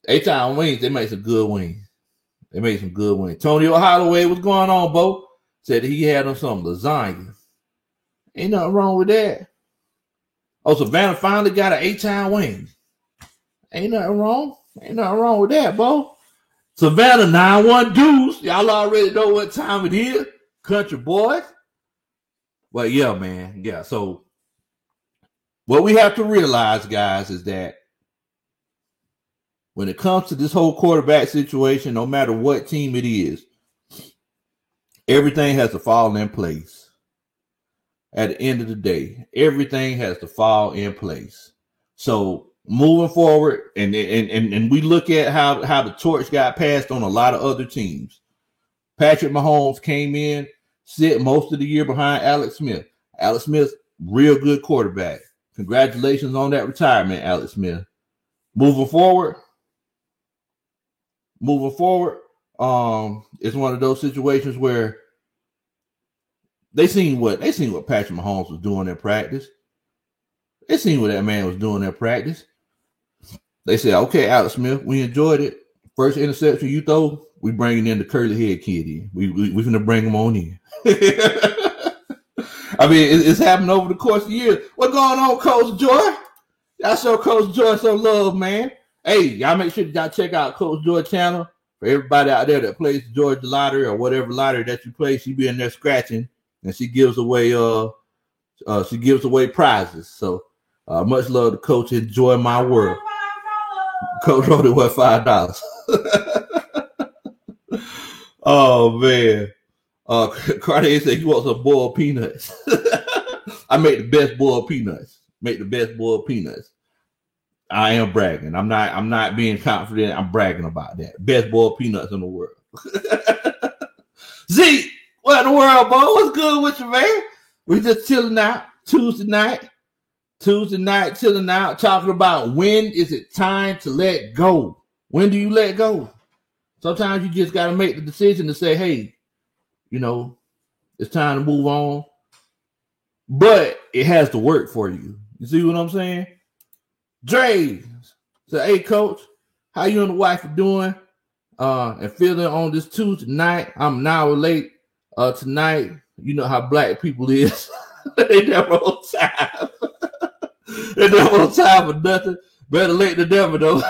A-Town wings, they make some good wings. They made some good wings. Tonio Holloway, what's going on, Bo? Said he had on some lasagna. Ain't nothing wrong with that. Oh, Savannah finally got an A-Town wing. Ain't nothing wrong. Ain't nothing wrong with that, Bo. Savannah 9-1 Deuce. Y'all already know what time it is. Country boys. Well, yeah, man. Yeah, so what we have to realize, guys, is that when it comes to this whole quarterback situation, no matter what team it is, everything has to fall in place. At the end of the day, everything has to fall in place. So moving forward, and we look at how the torch got passed on a lot of other teams. Patrick Mahomes came in, sit most of the year behind Alex Smith. Alex Smith's real good quarterback. Congratulations on that retirement, Alex Smith. Moving forward, it's one of those situations where they seen what Patrick Mahomes was doing in practice. They seen what that man was doing in practice. They said, okay, Alex Smith, we enjoyed it. First interception you throw, we bringing in the curly head kid in. We finna bring him on in. I mean, it's happened over the course of years. What's going on, Coach Joy? Y'all show Coach Joy some love, man. Hey, y'all make sure y'all check out Coach Joy channel. For everybody out there that plays the Georgia lottery or whatever lottery that you play, she be in there scratching and she gives away prizes. So much love to Coach. Enjoy my world. Coach wrote it worth $5. Oh man. Cartier said he wants some boiled peanuts. I make the best boiled peanuts. I am bragging. I'm not being confident. I'm bragging about that. Best boiled peanuts in the world. Zeke, what in the world, Bo? What's good with you, man? We just chilling out Tuesday night chilling out, talking about when is it time to let go? When do you let go? Sometimes you just got to make the decision to say, hey, it's time to move on. But it has to work for you. You see what I'm saying? Dre said, hey, Coach, how you and the wife are doing? And feeling on this Tuesday night. I'm an hour late tonight. You know how black people is. They never on time. They never on time for nothing. Better late than never, though.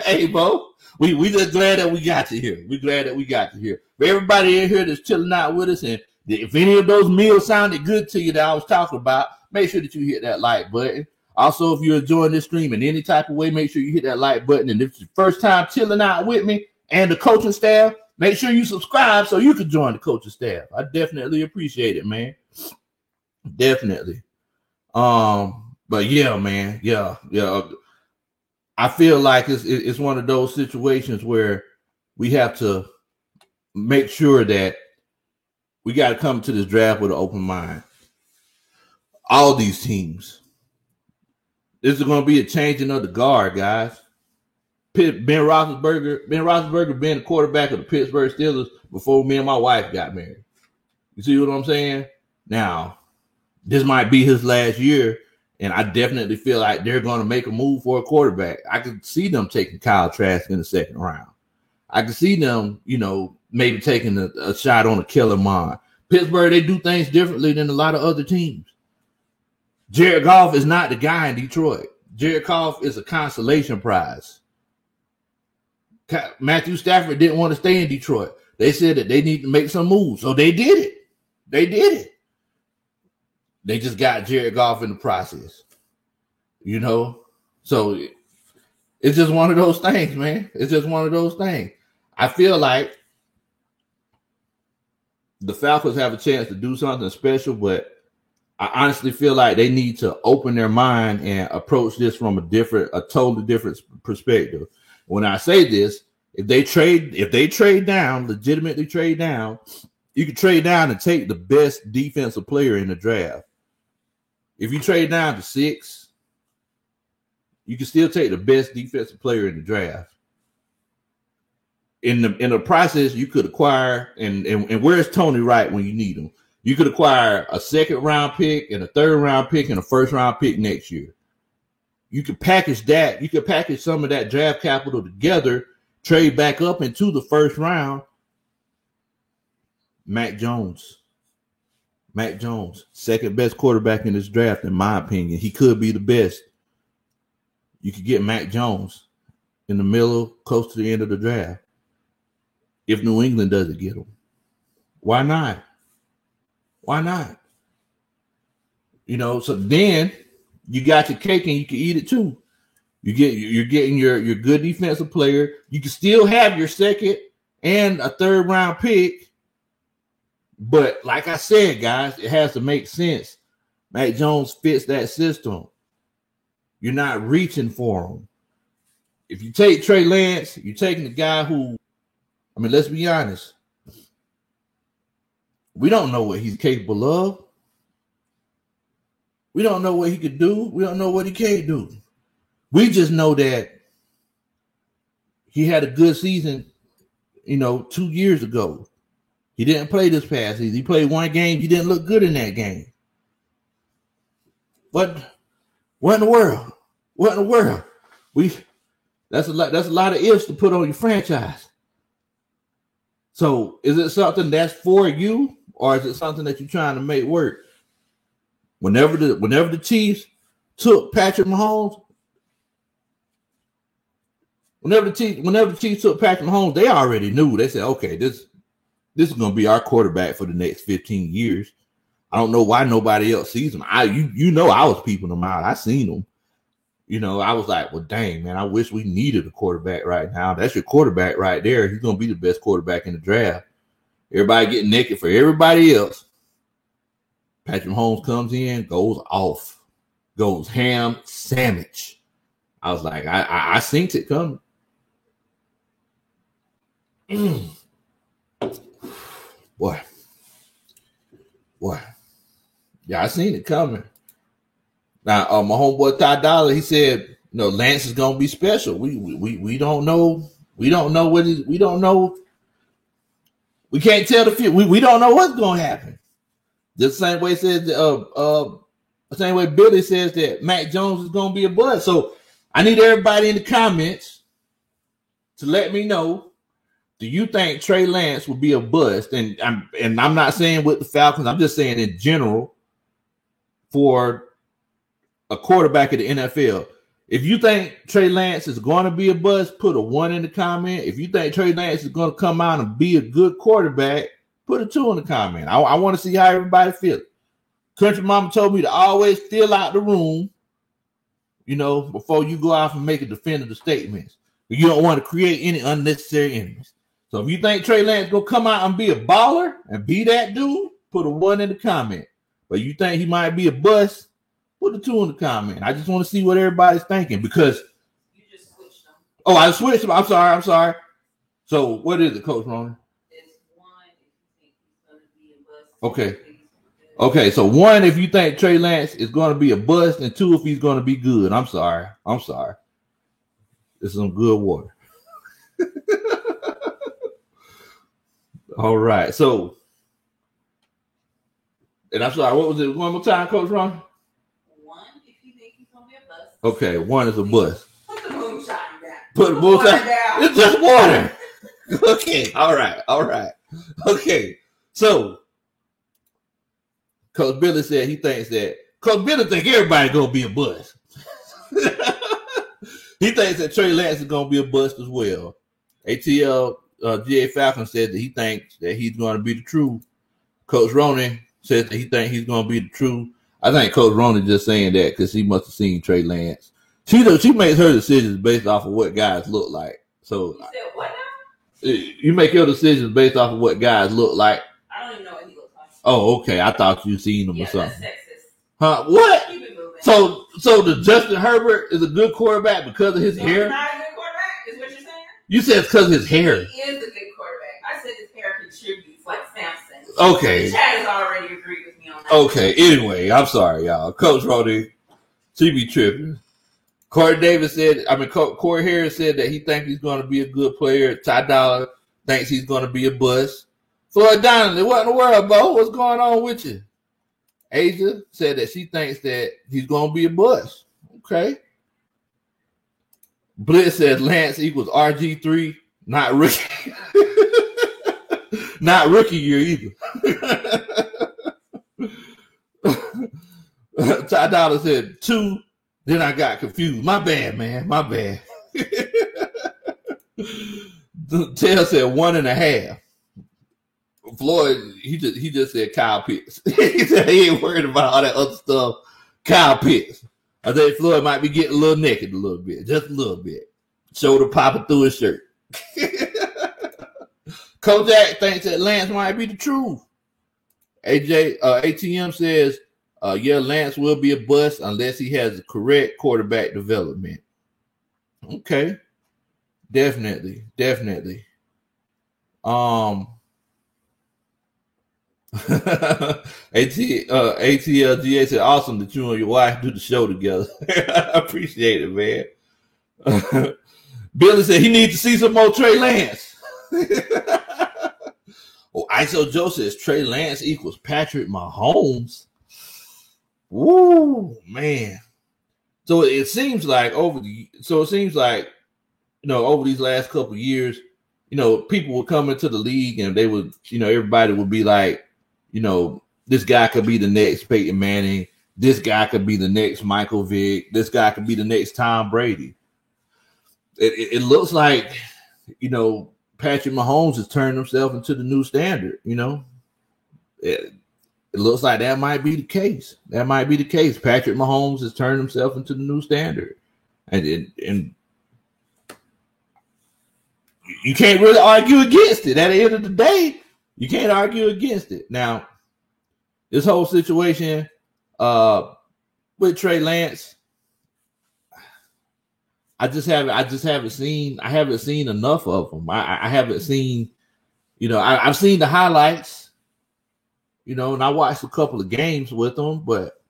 Hey, Bo, we just glad that we got you here. We're glad that we got you here. For everybody in here that's chilling out with us, and if any of those meals sounded good to you that I was talking about, make sure that you hit that like button. Also, if you're enjoying this stream in any type of way, make sure you hit that like button. And if it's your first time chilling out with me and the coaching staff, make sure you subscribe so you can join the coaching staff. I definitely appreciate it, man. Definitely. But yeah, man. Yeah. I feel like it's one of those situations where we have to make sure that we got to come to this draft with an open mind. All these teams. This is going to be a changing of the guard, guys. Ben Roethlisberger been the quarterback of the Pittsburgh Steelers before me and my wife got married. You see what I'm saying? Now, this might be his last year, and I definitely feel like they're going to make a move for a quarterback. I could see them taking Kyle Trask in the second round. I could see them, maybe taking a shot on a Kellen Mond. Pittsburgh, they do things differently than a lot of other teams. Jared Goff is not the guy in Detroit. Jared Goff is a consolation prize. Matthew Stafford didn't want to stay in Detroit. They said that they need to make some moves. So they did it. They just got Jared Goff in the process. So it's just one of those things, man. It's just one of those things. I feel like the Falcons have a chance to do something special, but I honestly feel like they need to open their mind and approach this from a totally different perspective. When I say this, if they trade down, legitimately trade down, you can trade down and take the best defensive player in the draft. If you trade down to 6, you can still take the best defensive player in the draft. In the process, you could acquire, and where's Tony Wright when you need him? You could acquire a second round pick and a third round pick and a first round pick next year. You could package that. You could package some of that draft capital together, trade back up into the first round. Mac Jones, second best quarterback in this draft, in my opinion. He could be the best. You could get Mac Jones in the middle, close to the end of the draft. If New England doesn't get him, why not? Why not? You know, so then you got your cake and you can eat it too. You're getting your good defensive player. You can still have your second and a third round pick. But like I said, guys, it has to make sense. Mac Jones fits that system. You're not reaching for him. If you take Trey Lance, you're taking the guy who, I mean, let's be honest. We don't know what he's capable of. We don't know what he could do. We don't know what he can't do. We just know that he had a good season, 2 years ago. He didn't play this past season. He played one game. He didn't look good in that game. What in the world? What in the world? That's a lot of ifs to put on your franchise. So is it something that's for you, or is it something that you're trying to make work? Whenever the Chiefs took Patrick Mahomes, whenever the Chiefs took Patrick Mahomes, they already knew. They said, okay, this is going to be our quarterback for the next 15 years. I don't know why nobody else sees him. I was peeping him out. I seen him. I was like, well, dang, man, I wish we needed a quarterback right now. That's your quarterback right there. He's going to be the best quarterback in the draft. Everybody getting naked for everybody else. Patrick Mahomes comes in, goes off, goes ham sandwich. I was like, I synced it coming. Boy. Yeah, I seen it coming. Now, my homeboy Ty Dollar, he said, Lance is gonna be special. We don't know. We don't know what we don't know. We can't tell the future. We don't know what's gonna happen. The same way the same way Billy says that Mac Jones is gonna be a bust. So I need everybody in the comments to let me know. Do you think Trey Lance will be a bust? And I'm not saying with the Falcons. I'm just saying in general for a quarterback of the NFL. If you think Trey Lance is going to be a bust, put a 1 in the comment. If you think Trey Lance is going to come out and be a good quarterback, put a 2 in the comment. I want to see how everybody feels. Country Mama told me to always fill out the room, before you go out and make a definitive statement. You don't want to create any unnecessary enemies. So if you think Trey Lance is going to come out and be a baller and be that dude, put a 1 in the comment. But you think he might be a bust, put a 2 in the comment. I just want to see what everybody's thinking because you just switched them. Oh, I switched them. I'm sorry. So what is it, Coach Ronnie? It's 1 if you think he's going to be a bust. Okay. So 1 if you think Trey Lance is going to be a bust, and 2 if he's going to be good. I'm sorry. This is some good water. All right. So, and I'm sorry. What was it? One more time, Coach Ron. 1 if you think he's gonna be a bust. Okay, 1 is a bust. Put the moonshine down. Put the moonshine down. It's just water. Okay. All right. Okay. So, Coach Billy said he thinks that Coach Billy think everybody gonna be a bust. He thinks that Trey Lance is gonna be a bust as well. ATL GA Falcon said that he thinks that he's gonna be the true. Coach Roney says that he thinks he's gonna be the true. I think Coach Roney just saying that because he must have seen Trey Lance. She makes her decisions based off of what guys look like. So you said what now? You make your decisions based off of what guys look like. I don't even know what he looks like. Oh, okay. I thought you seen him or something. That's sexist. Huh? What? Keep it moving. So the Justin Herbert is a good quarterback because of his hair? He's not a good quarterback, is what you're saying? You said it's because of his hair. He is a good quarterback. I said his hair contributes like Samson. Okay. Chad has already agreed with me on that. Okay. Anyway, I'm sorry, y'all. Coach Roddy, she be tripping. Corey Harris said that he thinks he's going to be a good player. Ty Dollar thinks he's going to be a bust. Floyd Donnelly, what in the world, Bo? What's going on with you? Asia said that she thinks that he's going to be a bust. Okay. Blitz says Lance equals RG3, not rookie. Not rookie year either. Ty Dollar said 2. Then I got confused. My bad, man. My bad. Tail said 1.5. Floyd, he just said Kyle Pitts. He said he ain't worried about all that other stuff. Kyle Pitts. I think Floyd might be getting a little naked a little bit, just a little bit. Shoulder popping through his shirt. Kojak thinks that Lance might be the truth. ATM says, yeah, Lance will be a bust unless he has the correct quarterback development. Okay. Definitely. ATLGA said, awesome that you and your wife do the show together. I appreciate it, man. Billy said he needs to see some more Trey Lance. ISO Joe says Trey Lance equals Patrick Mahomes. Woo, man. So it seems like over these last couple of years, people would come into the league and they would, everybody would be like, this guy could be the next Peyton Manning. This guy could be the next Michael Vick. This guy could be the next Tom Brady. It looks like, Patrick Mahomes has turned himself into the new standard. It looks like that might be the case. Patrick Mahomes has turned himself into the new standard. And you can't really argue against it. At the end of the day, you can't argue against it. Now, this whole situation with Trey Lance, I haven't seen enough of him. I haven't seen, I've seen the highlights, and I watched a couple of games with him, but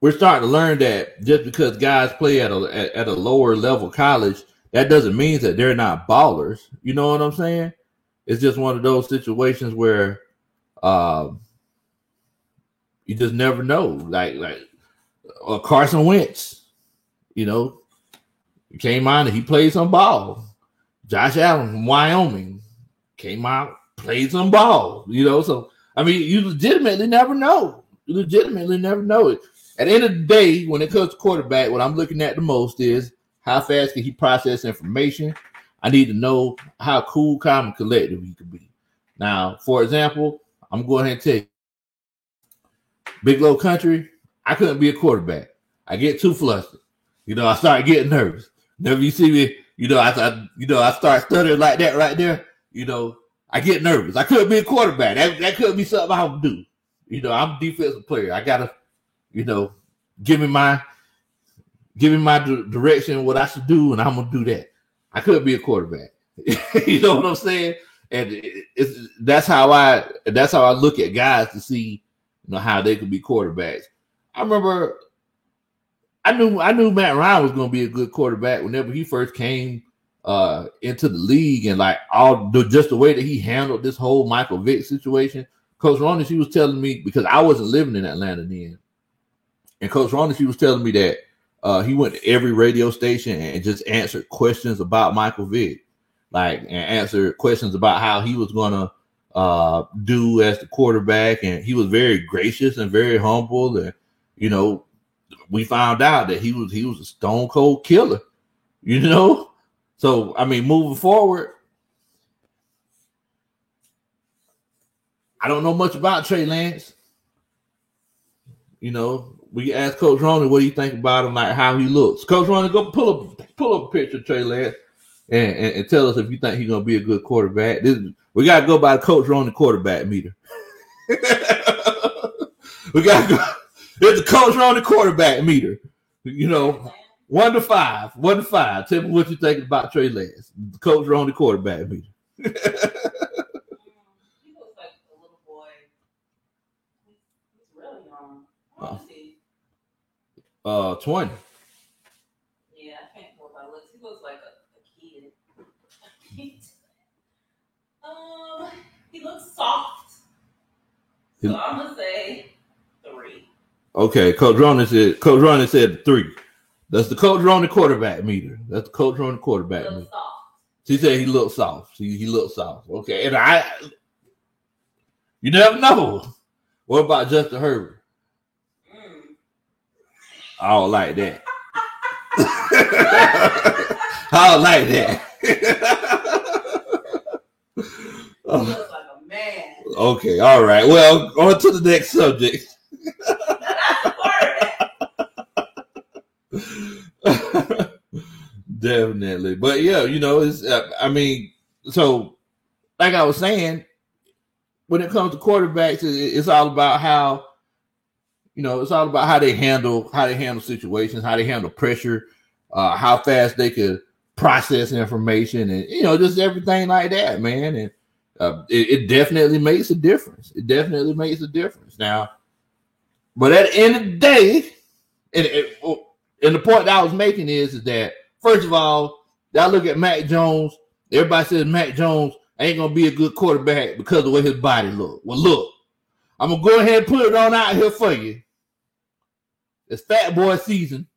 we're starting to learn that just because guys play at a lower level college, that doesn't mean that they're not ballers. You know what I'm saying? It's just one of those situations where you just never know. Like Carson Wentz, he came out and he played some ball. Josh Allen from Wyoming came out, played some ball. So I mean, you legitimately never know. At the end of the day, when it comes to quarterback, what I'm looking at the most is how fast can he process information. I need to know how cool, calm, and collective he can be. Now, for example, I'm going ahead and tell you, Big Low Country, I couldn't be a quarterback. I get too flustered. I start getting nervous. Whenever you see me, I start stuttering like that right there. I get nervous. I couldn't be a quarterback. That couldn't be something I would do. I'm a defensive player. I gotta, give me my direction, what I should do, and I'm gonna do that. I couldn't be a quarterback. You know what I'm saying? And that's how I look at guys to see, how they could be quarterbacks. I remember I knew Matt Ryan was going to be a good quarterback whenever he first came into the league, and just the way that he handled this whole Michael Vick situation. Coach Ronnie, she was telling me, because I wasn't living in Atlanta then, and Coach Ronnie, she was telling me that he went to every radio station and just answered questions about Michael Vick, and answered questions about how he was going to do as the quarterback, and he was very gracious and very humble, and we found out that he was a stone cold killer, So I mean, moving forward, I don't know much about Trey Lance. We asked Coach Ronnie, what do you think about him, like how he looks. Coach Ronnie, go pull up a picture of Trey Lance and tell us if you think he's gonna be a good quarterback. We gotta go by Coach Ronnie quarterback meter. We gotta go. It's the Coach Ronnie quarterback meter. 1 to 5. 1 to 5. Tell me what you think about Trey Lance. The Coach Ronnie quarterback meter. He looks like a little boy. He's really young. How old is he? 20. Yeah, I can't go by looks. He looks like a kid. He looks soft. So I'm gonna say 3. Okay, Coach Ronan said 3. That's the Coach Ronan quarterback meter. That's the Coach Ronan quarterback meter. Soft. She said he looked soft. He looked soft. Okay, and you never know. What about Justin Herbert? I don't like that. I don't like that. He looks like a man. Okay, all right. Well, on to the next subject. Definitely. But yeah, you know, it's I mean, so like I was saying, when it comes to quarterbacks, it's all about how, you know, it's all about how they handle situations, how they handle pressure, how fast they could process information, and you know, just everything like that, man. And it definitely makes a difference. It definitely makes a difference. Now, but at the end of the day, and the point that I was making is that first of all, y'all look at Mac Jones. Everybody says Mac Jones ain't gonna be a good quarterback because of the way his body look. Well, look, I'm gonna go ahead and put it on out here for you. It's Fat Boy season,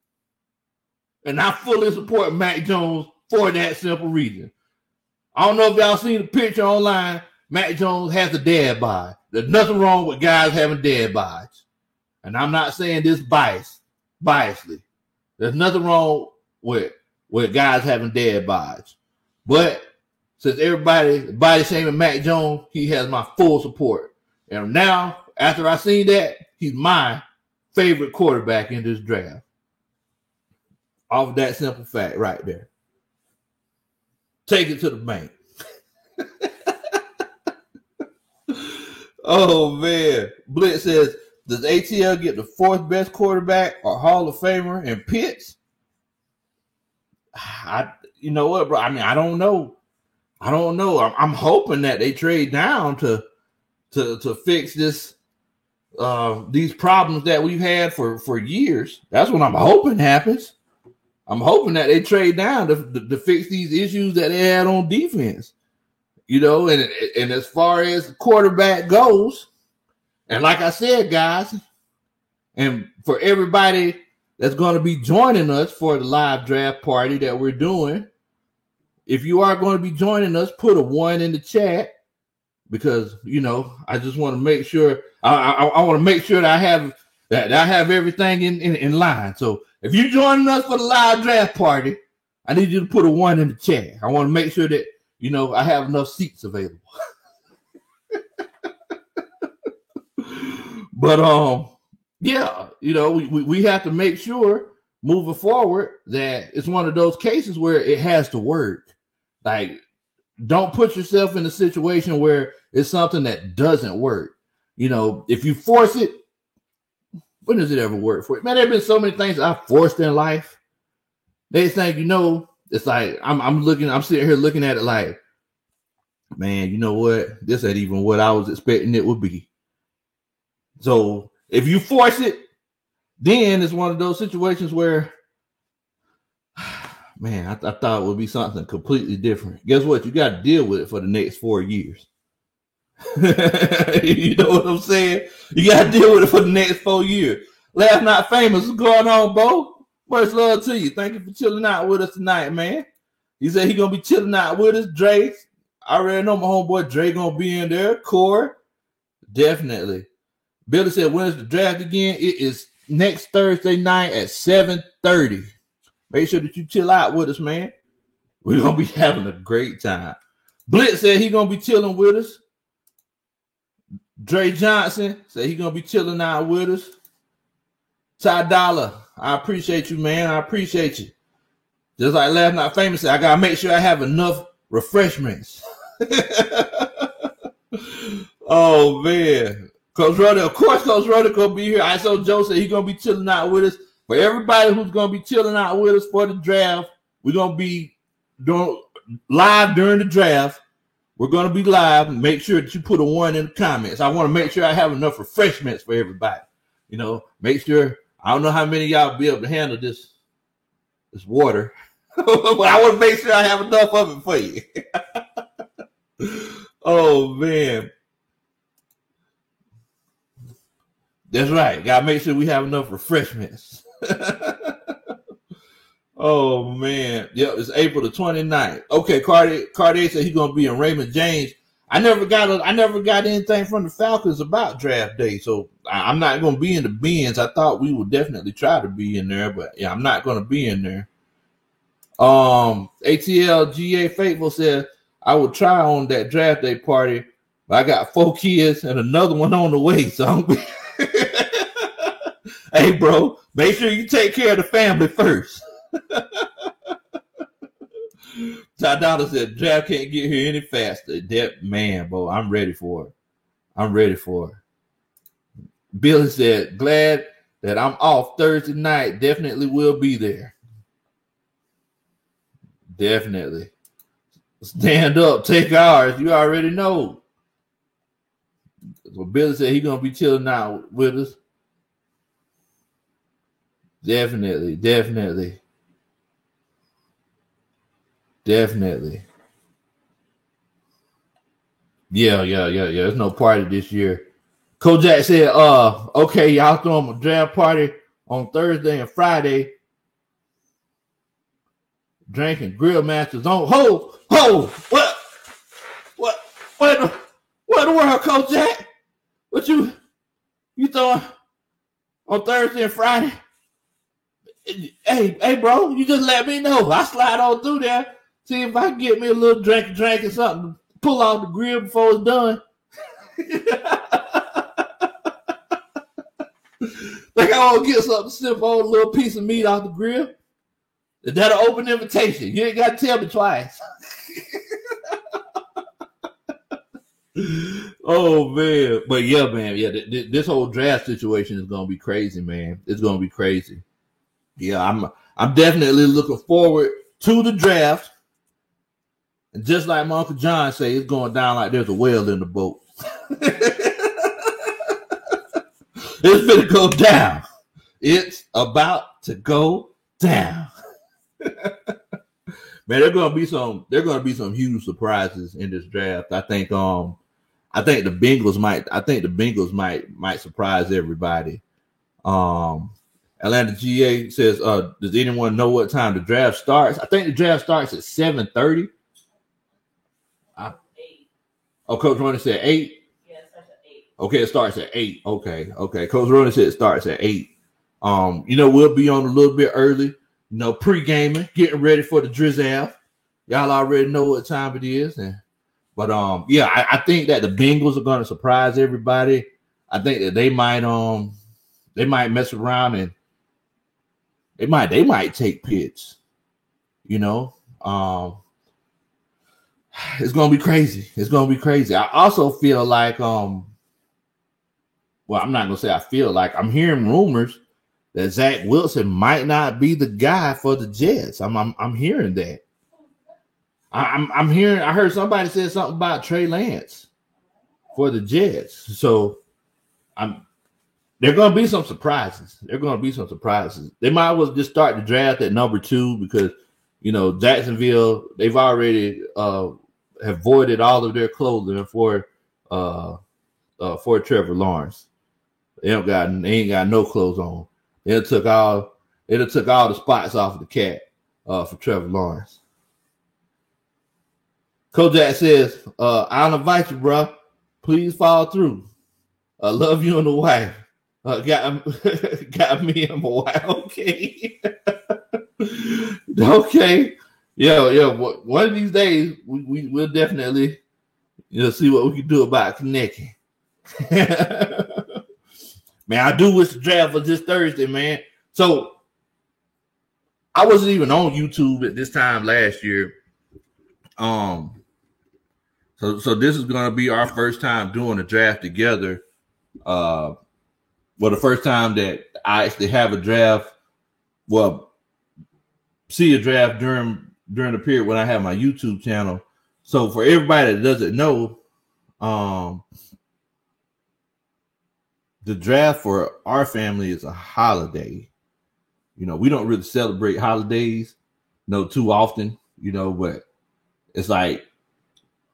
and I fully support Mac Jones for that simple reason. I don't know if y'all seen the picture online. Mac Jones has a dad bod. There's nothing wrong with guys having dad bods, and I'm not saying this biasly. There's nothing wrong with guys having dad bods, but since everybody body shaming Mac Jones, he has my full support. And now, after I seen that, he's my favorite quarterback in this draft. Off of that simple fact right there. Take it to the bank. Oh, man. Blitz says, does ATL get the 4th best quarterback or Hall of Famer in Pitts? You know what, bro? I mean, I don't know. I'm hoping that they trade down to fix this these problems that we've had for years. That's what I'm hoping happens. I'm hoping that they trade down to fix these issues that they had on defense. You know, and as far as the quarterback goes, and like I said, guys, and for everybody that's going to be joining us for the live draft party that we're doing, if you are going to be joining us, put a 1 in the chat, because you know I just want to make sure I want to make sure that I have everything in line. So if you're joining us for the live draft party, I need you to put a 1 in the chat. I want to make sure that you know I have enough seats available. But yeah, you know we have to make sure moving forward that it's one of those cases where it has to work. Like, don't put yourself in a situation where it's something that doesn't work. You know, if you force it, when does it ever work for you? Man, there have been so many things I've forced in life. They think, you know, it's like I'm sitting here looking at it like, man, you know what? This ain't even what I was expecting it would be. So if you force it, then it's one of those situations where, man, I thought it would be something completely different. Guess what? You got to deal with it for the next 4 years. You know what I'm saying? You got to deal with it for the next 4 years. Laugh Not Famous. What's going on, Bo? Much love to you. Thank you for chilling out with us tonight, man. He said he going to be chilling out with us. Dre, I already know my homeboy Dre going to be in there. Core, definitely. Billy said, when's the draft again? It is next Thursday night at 7:30. Make sure that you chill out with us, man. We're going to be having a great time. Blitz said he's going to be chilling with us. Dre Johnson said he's going to be chilling out with us. Ty Dollar, I appreciate you, man. I appreciate you. Just like Laugh Not Famous said, I got to make sure I have enough refreshments. Oh, man. Coach Rudder, of course, Coach Rudder going to be here. ISO Joe said he's going to be chilling out with us. For everybody who's going to be chilling out with us for the draft, we're going to be doing live during the draft. We're going to be live. Make sure that you put a 1 in the comments. I want to make sure I have enough refreshments for everybody. You know, make sure. I don't know how many of y'all will be able to handle this water, but I want to make sure I have enough of it for you. Oh, man. That's right. Gotta make sure we have enough refreshments. Oh man. Yep, it's April the 29th. Okay, Cartier said he's gonna be in Raymond James. I never got anything from the Falcons about draft day, so I'm not gonna be in the bins. I thought we would definitely try to be in there, but yeah, I'm not gonna be in there. ATL GA Faithful said I would try on that draft day party, but I got 4 kids and another one on the way, so I'm hey bro, make sure you take care of the family first. Ty Dollar said draft can't get here any faster. That man, bro, I'm ready for it. I'm ready for it. Billy said, glad that I'm off Thursday night. Definitely will be there. Definitely. Stand up, take ours. You already know. So Billy said he's gonna be chilling out with us. Definitely. Yeah. There's no party this year. Kojak said, okay, y'all throw him a draft party on Thursday and Friday. Drinking grill masters on. What in the world, Kojak? What you throwing on Thursday and Friday? Hey, bro, you just let me know. I slide on through there, see if I can get me a little drink or something. Pull off the grill before it's done. Like I want to get something simple, a little piece of meat off the grill. Is that an open invitation? You ain't got to tell me twice. Oh man, but yeah, man, this whole draft situation is gonna be crazy, man. It's gonna be crazy. Yeah, I'm definitely looking forward to the draft. And just like my Uncle John say, it's going down like there's a whale in the boat. It's gonna go down. It's about to go down. Man, there's gonna be some huge surprises in this draft. I think the Bengals might surprise everybody. Atlanta GA says, does anyone know what time the draft starts? I think the draft starts at 7:30. Oh, Coach Ronnie said 8. Yeah, it starts at 8. Okay, it starts at 8. Okay. Coach Ronnie said it starts at 8. We'll be on a little bit early. Pre-gaming, getting ready for the drizzle. Y'all already know what time it is. I think that the Bengals are going to surprise everybody. I think that they might mess around and they might take Pitts. It's going to be crazy. It's going to be crazy. I also feel like I'm not going to say I feel like I'm hearing rumors that Zach Wilson might not be the guy for the Jets. I'm hearing that. I heard somebody say something about Trey Lance for the Jets. So there are going to be some surprises. They might as well just start the draft at number 2 because, Jacksonville, they've already have voided all of their clothing for Trevor Lawrence. They ain't got no clothes on. It took all the spots off of the cat for Trevor Lawrence. Kojak says, I'll invite you, bro. Please follow through. I love you and the wife. Got me and my wife. Okay. Okay. Yeah. One of these days, we'll definitely see what we can do about connecting. Man, I do wish the draft was this Thursday, man. So I wasn't even on YouTube at this time last year. So this is gonna be our first time doing a draft together. The first time that I actually have a draft. Well, see a draft during the period when I have my YouTube channel. So for everybody that doesn't know, the draft for our family is a holiday. We don't really celebrate holidays, too often, but it's like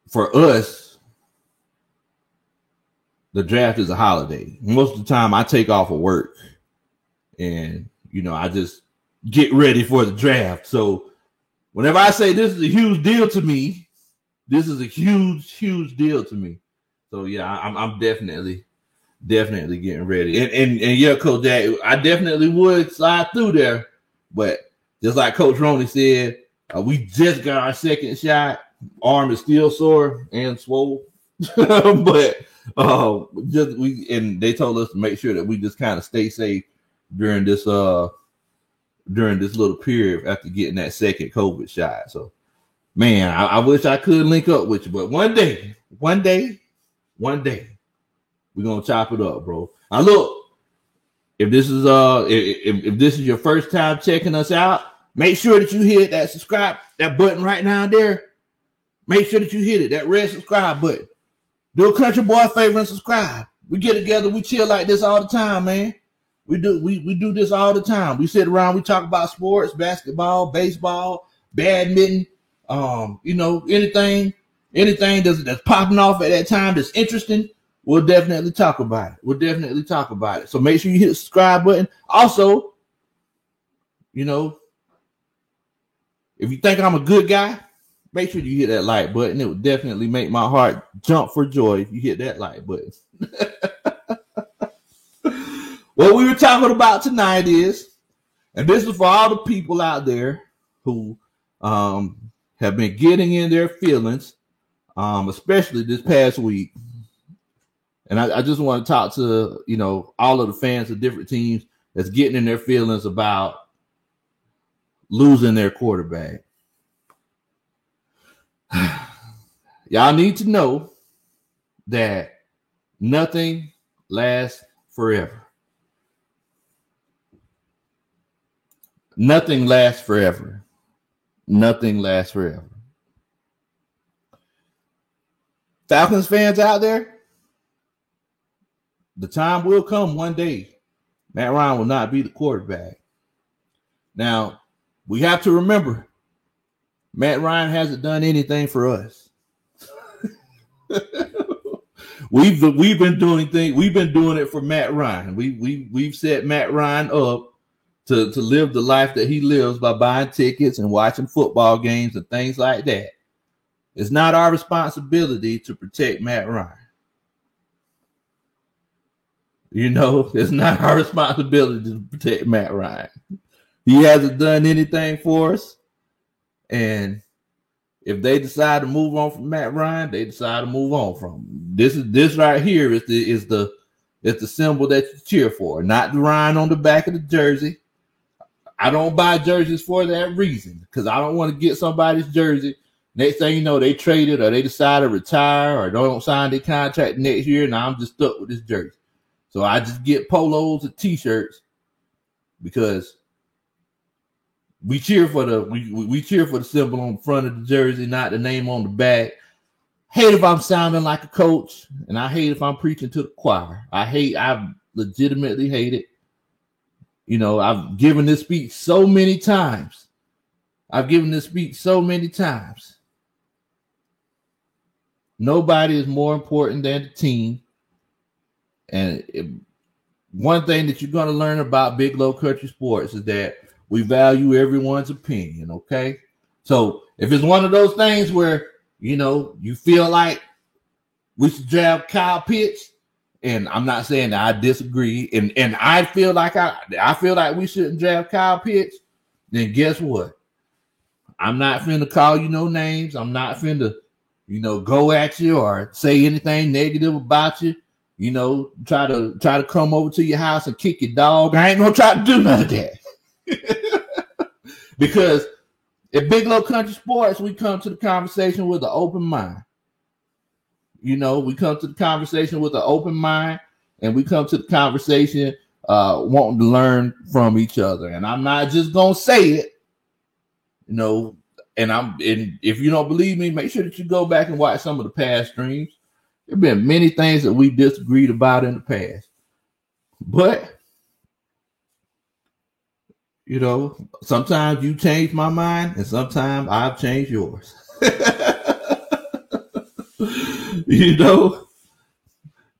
for us, the draft is a holiday. Most of the time I take off of work and, I just get ready for the draft. So whenever I say this is a huge deal to me, this is a huge, huge deal to me. So yeah, I'm definitely getting ready. And yeah, Coach Jack, I definitely would slide through there. But just like Coach Roney said, we just got our second shot. Arm is still sore and swole. But and they told us to make sure that we just kind of stay safe during this little period after getting that second COVID shot. So man, I wish I could link up with you, but one day, we're gonna chop it up, bro. Now look, if this is if this is your first time checking us out, make sure that you hit that subscribe, that button right now there. Make sure that you hit it, that red subscribe button. Do a country boy a favor and subscribe. We get together, we chill like this all the time, man. We do this all the time. We sit around, we talk about sports, basketball, baseball, badminton, anything that's popping off at that time that's interesting. We'll definitely talk about it. So make sure you hit the subscribe button. Also, if you think I'm a good guy, make sure you hit that like button. It would definitely make my heart jump for joy if you hit that like button. What we were talking about tonight is, and this is for all the people out there who have been getting in their feelings, especially this past week. And I just want to talk to, all of the fans of different teams that's getting in their feelings about losing their quarterback. Y'all need to know that nothing lasts forever. Nothing lasts forever. Nothing lasts forever. Falcons fans out there, the time will come one day Matt Ryan will not be the quarterback. Now, we have to remember, Matt Ryan hasn't done anything for us. We've been doing it for Matt Ryan. We've set Matt Ryan up to live the life that he lives by buying tickets and watching football games and things like that. It's not our responsibility to protect Matt Ryan. It's not our responsibility to protect Matt Ryan. He hasn't done anything for us. And if they decide to move on from Matt Ryan, they decide to move on from him. This right here is the symbol that you cheer for, not the Ryan on the back of the jersey. I don't buy jerseys for that reason, because I don't want to get somebody's jersey. Next thing you know, they traded or they decide to retire or don't sign their contract next year, and I'm just stuck with this jersey. So I just get polos and t-shirts because we cheer for the symbol on the front of the jersey, not the name on the back. Hate if I'm sounding like a coach, and I hate if I'm preaching to the choir. I legitimately hate it. I've given this speech so many times. Nobody is more important than the team. And one thing that you're going to learn about Big Low Country Sports is that we value everyone's opinion, okay? So if it's one of those things where, you feel like we should draft Kyle Pitts, and I'm not saying that I disagree, and I feel like we shouldn't draft Kyle Pitts, then guess what? I'm not finna call you no names. I'm not finna, go at you or say anything negative about you. Try to come over to your house and kick your dog. I ain't gonna try to do none of that. Because at Big Low Country Sports, we come to the conversation with an open mind. We come to the conversation with an open mind, and we come to the conversation wanting to learn from each other. And I'm not just gonna say it, and if you don't believe me, make sure that you go back and watch some of the past streams. There have been many things that we disagreed about in the past. But, sometimes you change my mind and sometimes I've changed yours.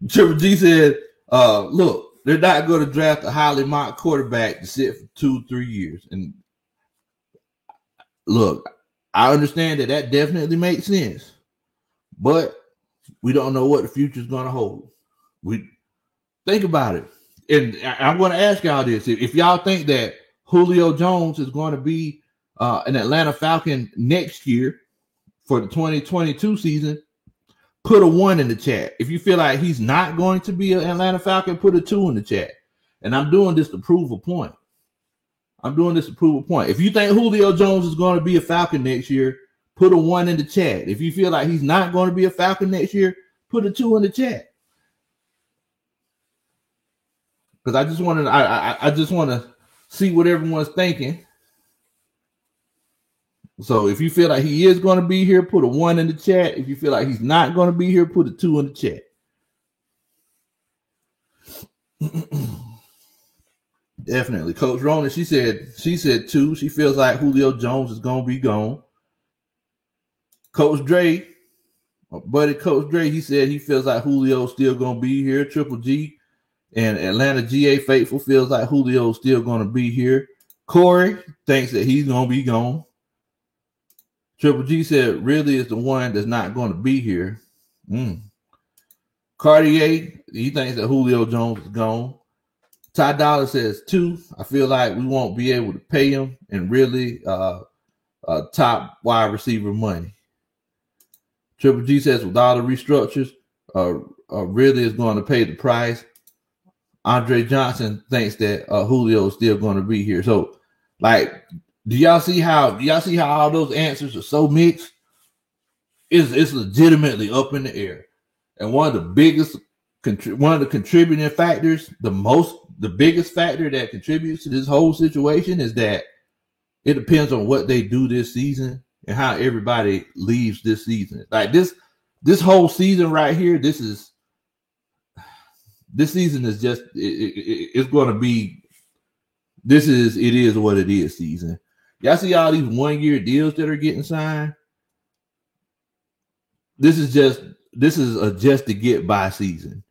Triple G said, look, they're not going to draft a highly mocked quarterback to sit for 2-3 years. And look, I understand that definitely makes sense, but we don't know what the future is going to hold. We think about it. And I'm going to ask y'all this. If y'all think that Julio Jones is going to be an Atlanta Falcon next year for the 2022 season, put a 1 in the chat. If you feel like he's not going to be an Atlanta Falcon, put a 2 in the chat. And I'm doing this to prove a point. If you think Julio Jones is going to be a Falcon next year, put a 1 in the chat. If you feel like he's not going to be a Falcon next year, put a 2 in the chat. Because I just want to see what everyone's thinking. So if you feel like he is going to be here, put a 1 in the chat. If you feel like he's not going to be here, put a 2 in the chat. Definitely. Coach Rona, she said 2. She feels like Julio Jones is going to be gone. Coach Dre, my buddy Coach Dre, he said he feels like Julio's still going to be here. Triple G and Atlanta GA Faithful feels like Julio's still going to be here. Corey thinks that he's going to be gone. Triple G said really is the one that's not going to be here. Cartier, he thinks that Julio Jones is gone. Ty Dollar says 2. I feel like we won't be able to pay him and really top wide receiver money. Triple G says with all the restructures, really is going to pay the price. Andre Johnson thinks that Julio is still going to be here. So, like, do y'all see how all those answers are so mixed? It's legitimately up in the air. And one of the contributing factors, the biggest factor that contributes to this whole situation is that it depends on what they do this season and how everybody leaves this season. Like this whole season right here, this season is just it's going to be. It is what it is season. Y'all see all these 1-year deals that are getting signed? This is a just to get by season.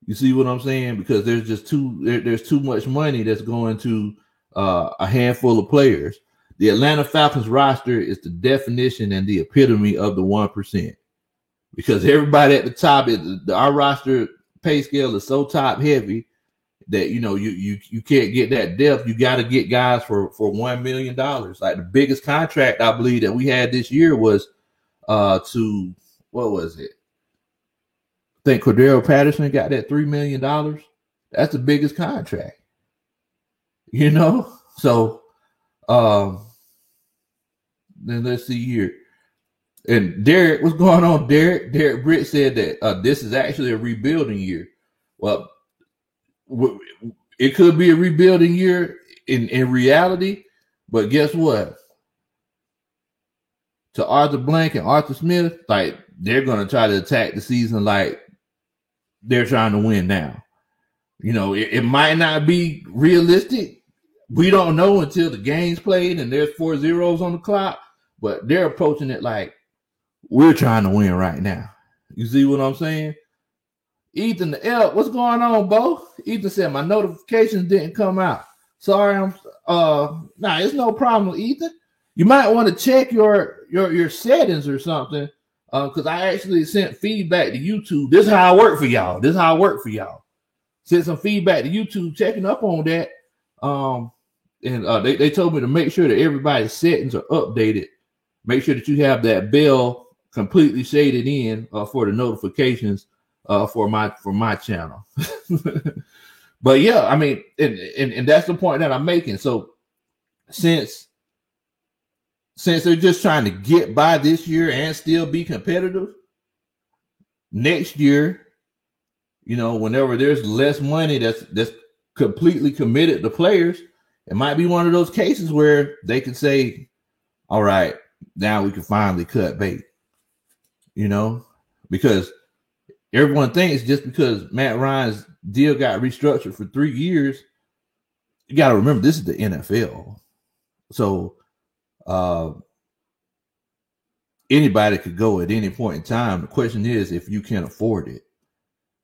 You see what I'm saying? Because there's too much money that's going to a handful of players. The Atlanta Falcons roster is the definition and the epitome of the 1%. Because everybody at the top, our roster pay scale is so top heavy that you can't get that depth. You got to get guys for $1 million. Like the biggest contract I believe that we had this year was to what was it? I think Cordero Patterson got that $3 million. That's the biggest contract. So then let's see here. And Derek, what's going on? Derek Britt said that this is actually a rebuilding year. Well, it could be a rebuilding year in reality, but guess what? To Arthur Blank and Arthur Smith, like they're going to try to attack the season like they're trying to win now. It might not be realistic. We don't know until the game's played and there's 4 zeros on the clock, but they're approaching it like we're trying to win right now. You see what I'm saying? Ethan the L, what's going on, Bo? Ethan said my notifications didn't come out. Sorry, it's no problem, Ethan. You might want to check your settings or something, because I actually sent feedback to YouTube. This is how I work for y'all. Sent some feedback to YouTube, checking up on that. And they told me to make sure that everybody's settings are updated. Make sure that you have that bell completely shaded in for the notifications for my channel. But yeah, I mean, and that's the point that I'm making. So since they're just trying to get by this year and still be competitive, next year, whenever there's less money that's completely committed to players, it might be one of those cases where they can say, all right, now we can finally cut bait, because everyone thinks just because Matt Ryan's deal got restructured for 3 years, you got to remember this is the NFL. So anybody could go at any point in time. The question is if you can afford it.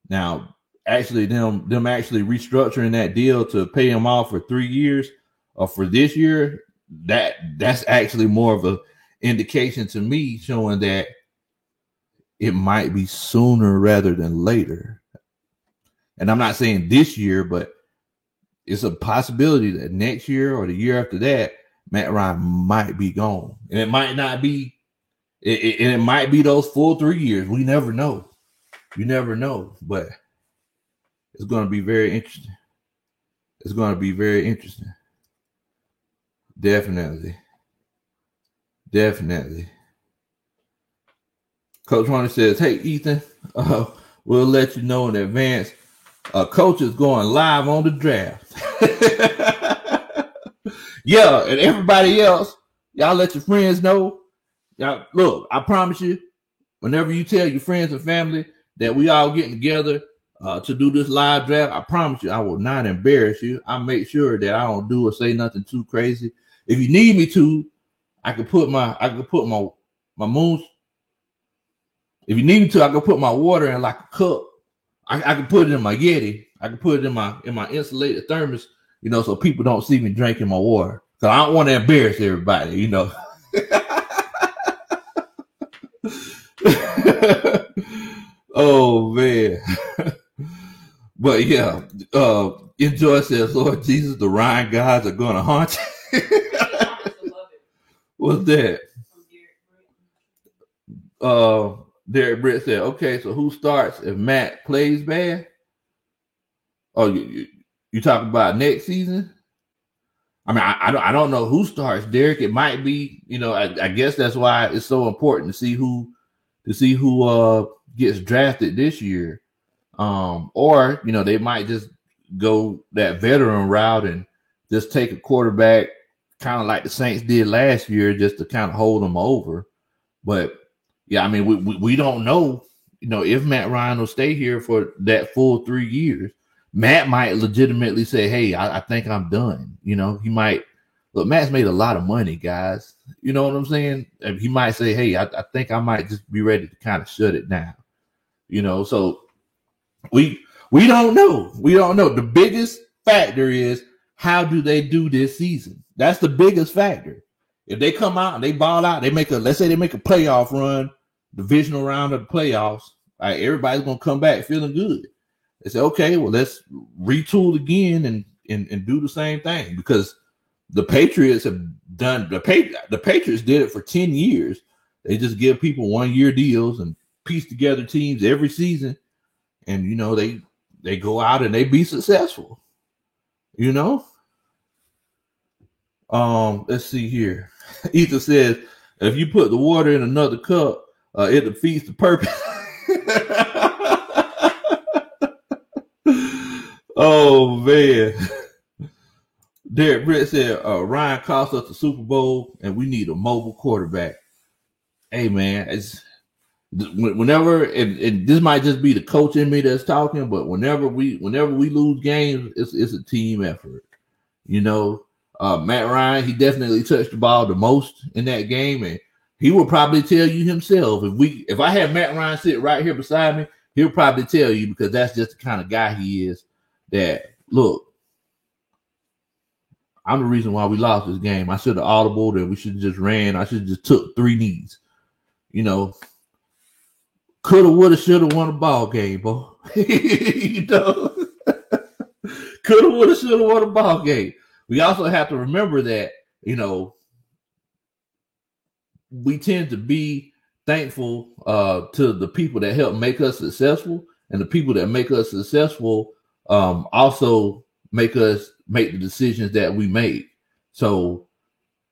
Now, actually, them actually restructuring that deal to pay him off for 3 years or for this year, that's actually more of a indication to me showing that it might be sooner rather than later. And I'm not saying this year, but it's a possibility that next year or the year after that, Matt Ryan might be gone. And it might not be, it might be those full 3 years. We never know. You never know. But it's going to be very interesting. It's going to be very interesting. Definitely. Coach Hunter says, hey, Ethan, we'll let you know in advance. Coach is going live on the draft. Yeah, and everybody else, y'all let your friends know. Y'all, look, I promise you, whenever you tell your friends and family that we all getting together to do this live draft, I promise you, I will not embarrass you. I make sure that I don't do or say nothing too crazy. If you need me to, I can put my moons. If you need me to, I can put my water in like a cup. I can put it in my Yeti. I can put it in my insulated thermos, so people don't see me drinking my water. So I don't want to embarrass everybody, Oh man. But yeah, Enjoy says, Lord Jesus, the Ryan gods are gonna haunt you. What's that? Derek Britt said, okay, so who starts if Matt plays bad? Oh, you talking about next season? I mean, I don't know who starts, Derek. It might be, I guess that's why it's so important to see who gets drafted this year. Or, they might just go that veteran route and just take a quarterback kind of like the Saints did last year just to kind of hold them over. But yeah, I mean, we don't know, if Matt Ryan will stay here for that full 3 years. Matt might legitimately say, hey, I think I'm done. He might, look, Matt's made a lot of money, guys. You know what I'm saying? He might say, hey, I think I might just be ready to kind of shut it down. So we don't know. We don't know. The biggest factor is, how do they do this season? That's the biggest factor. If they come out and they ball out, let's say they make a playoff run, divisional round of the playoffs, right, everybody's going to come back feeling good. They say, okay, well, let's retool again and do the same thing, because the Patriots have done, the Patriots did it for 10 years. They just give people 1 year deals and piece together teams every season. And, they go out and they be successful, Let's see here. Ethan says, if you put the water in another cup, it defeats the purpose. Oh man. Derek Britt said, Ryan cost us the Super Bowl and we need a mobile quarterback. Hey man, it's whenever, and this might just be the coach in me that's talking, but whenever we lose games, it's a team effort. Matt Ryan, he definitely touched the ball the most in that game, and he will probably tell you himself. If I had Matt Ryan sit right here beside me, he'll probably tell you, because that's just the kind of guy he is, that, look, I'm the reason why we lost this game. I should have audibled, and we should have just ran. I should have just took 3 knees. Coulda, woulda, shoulda won a ball game, boy. Coulda, woulda, shoulda won a ball game. We also have to remember that, we tend to be thankful to the people that help make us successful, and the people that make us successful also make us make the decisions that we make. So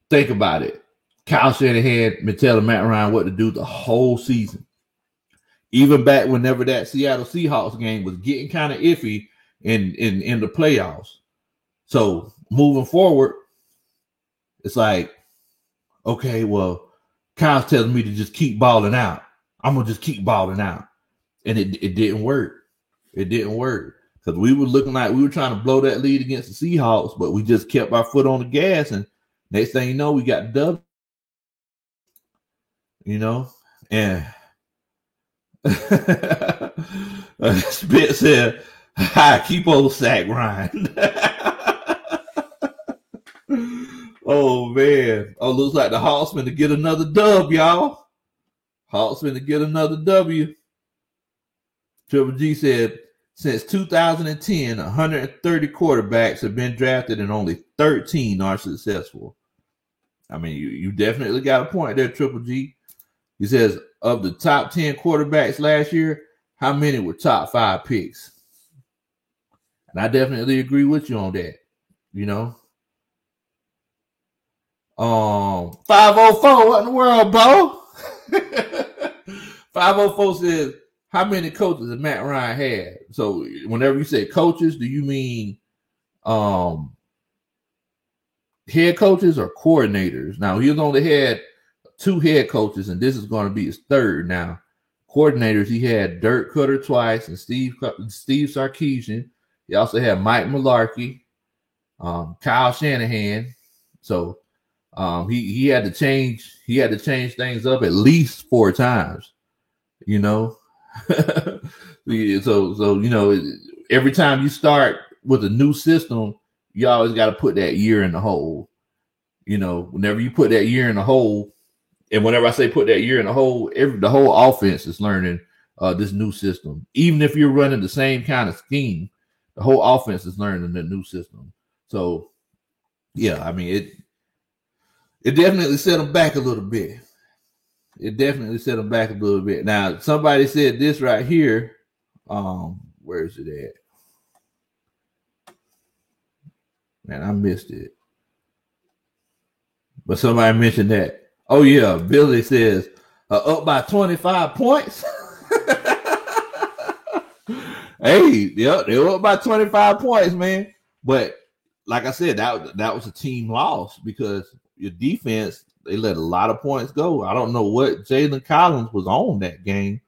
think about it. Kyle Shanahan been telling Matt Ryan what to do the whole season. Even back whenever that Seattle Seahawks game was getting kind of iffy in the playoffs. So moving forward, it's like, okay, well, Kyle's telling me to just keep balling out. I'm going to just keep balling out. And it didn't work. It didn't work. Because we were looking like we were trying to blow that lead against the Seahawks, but we just kept our foot on the gas. And next thing you know, we got dubbed. And Spit said, "Hi, keep old sack Ryan." Oh man! Oh, looks like the Hawksman to get another dub, y'all. Hawksman to get another W. Triple G said, since 2010, 130 quarterbacks have been drafted and only 13 are successful. I mean, you definitely got a point there, Triple G. He says, of the top 10 quarterbacks last year, how many were top 5 picks? And I definitely agree with you on that. You know? 504, what in the world, Bo? 504 says, how many coaches has Matt Ryan had? So whenever you say coaches, do you mean head coaches or coordinators? Now, he's only had 2 head coaches, and this is going to be his 3rd now. Coordinators, he had Dirk Cutter twice and Steve Sarkisian. He also had Mike Mularkey, Kyle Shanahan. So he had to change things up at least 4 times, you know. so you know, every time you start with a new system, you always got to put that year in the hole. You know, whenever you put that year in the hole, and whenever I say put that year in the hole, the whole offense is learning this new system. Even if you're running the same kind of scheme, the whole offense is learning the new system. So, yeah, I mean, it definitely set them back a little bit. Now, somebody said this right here. Where is it at? Man, I missed it. But somebody mentioned that. Oh, yeah. Billy says, up by 25 points. Hey, yeah, they were up by 25 points, man. But like I said, that was a team loss because your defense, they let a lot of points go. I don't know what Jalen Collins was on that game,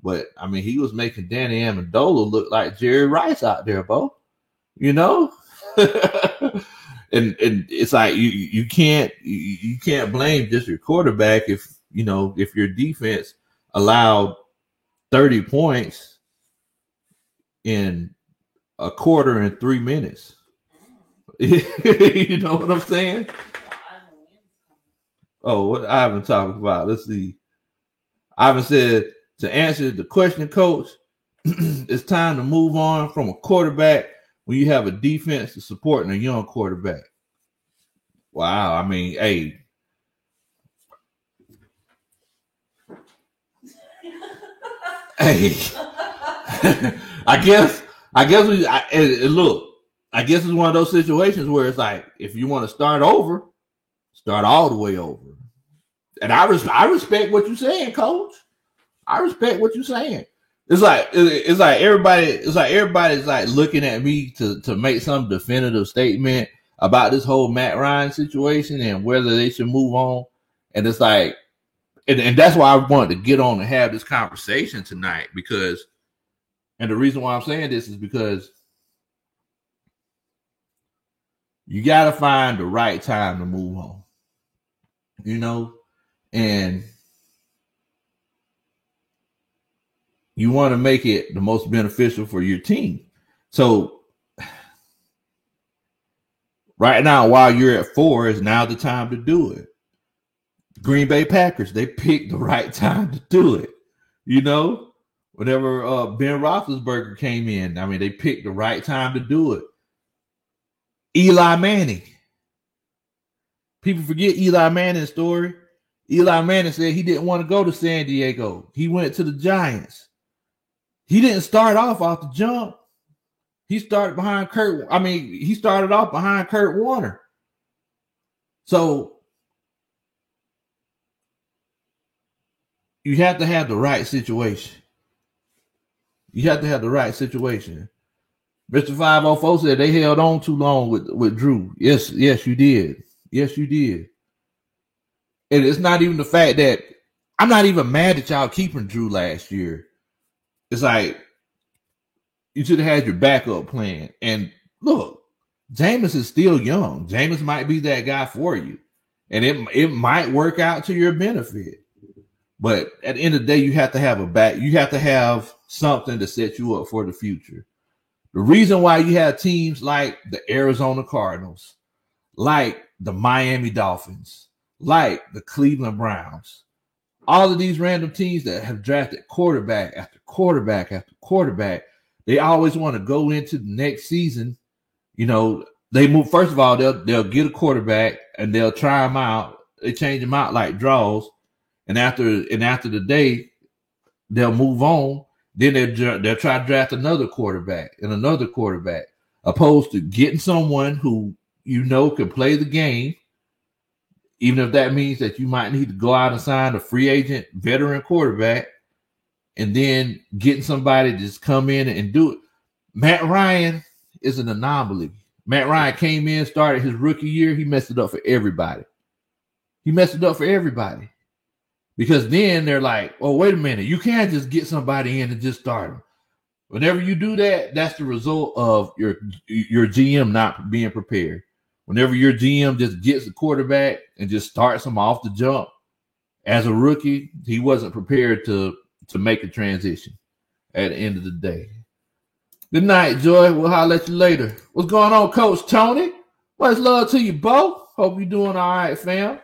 but I mean, he was making Danny Amendola look like Jerry Rice out there, Bo. You know? and it's like you can't blame just your quarterback if your defense allowed 30 points in a quarter and 3 minutes. You know what I'm saying? Oh, what Ivan talking about? Let's see. Ivan said, to answer the question, Coach, it's time to move on from a quarterback when you have a defense to supporting a young quarterback. Wow. I mean, hey. Hey. I guess it's one of those situations where it's like, if you want to start over, start all the way over. And I respect what you're saying, Coach. I respect what you're saying. It's like everybody's like looking at me to make some definitive statement about this whole Matt Ryan situation and whether they should move on. And it's like, and that's why I wanted to get on and have this conversation tonight, because, and the reason why I'm saying this is because you got to find the right time to move on, you know, and you want to make it the most beneficial for your team. So right now, while you're at 4, is now the time to do it. Green Bay Packers, they picked the right time to do it. You know, whenever Ben Roethlisberger came in, I mean, they picked the right time to do it. Eli Manning. People forget Eli Manning's story. Eli Manning said he didn't want to go to San Diego. He went to the Giants. He didn't start off the jump. He started off behind Kurt Warner. So you have to have the right situation. Mr. 504 said they held on too long with Drew. Yes, you did. And it's not even the fact that I'm not even mad at y'all keeping Drew last year. It's like you should have had your backup plan. And look, Jameis is still young. Jameis might be that guy for you. And it might work out to your benefit. But at the end of the day, you have to have a back. You have to have something to set you up for the future. The reason why you have teams like the Arizona Cardinals, like the Miami Dolphins, like the Cleveland Browns, all of these random teams that have drafted quarterback after quarterback after quarterback, they always want to go into the next season. You know, they move. First of all, they'll get a quarterback and they'll try them out. They change them out like draws, and after the day, they'll move on. Then they'll try to draft another quarterback and another quarterback, opposed to getting someone who you know can play the game, even if that means that you might need to go out and sign a free agent veteran quarterback, and then getting somebody to just come in and do it. Matt Ryan is an anomaly. Matt Ryan came in, started his rookie year. He messed it up for everybody. Because then they're like, oh, wait a minute. You can't just get somebody in and just start them. Whenever you do that, that's the result of your GM not being prepared. Whenever your GM just gets a quarterback and just starts him off the jump as a rookie, he wasn't prepared to make a transition at the end of the day. Good night, Joy. We'll holler at you later. What's going on, Coach Tony? Much love to you, Bo. Hope you're doing all right, fam.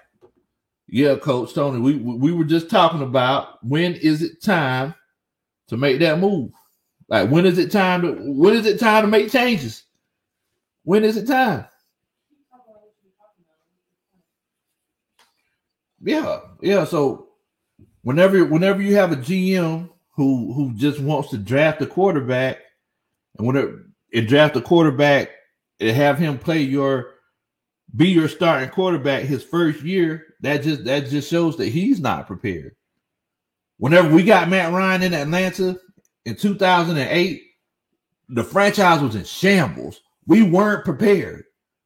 Yeah, Coach Tony, we were just talking about when is it time to make that move? Like, when is it time to make changes? When is it time? Yeah. So whenever you have a GM who just wants to draft a quarterback and draft a quarterback and have him be your starting quarterback his first year, that just shows that he's not prepared. Whenever we got Matt Ryan in Atlanta in 2008, the franchise was in shambles. We weren't prepared.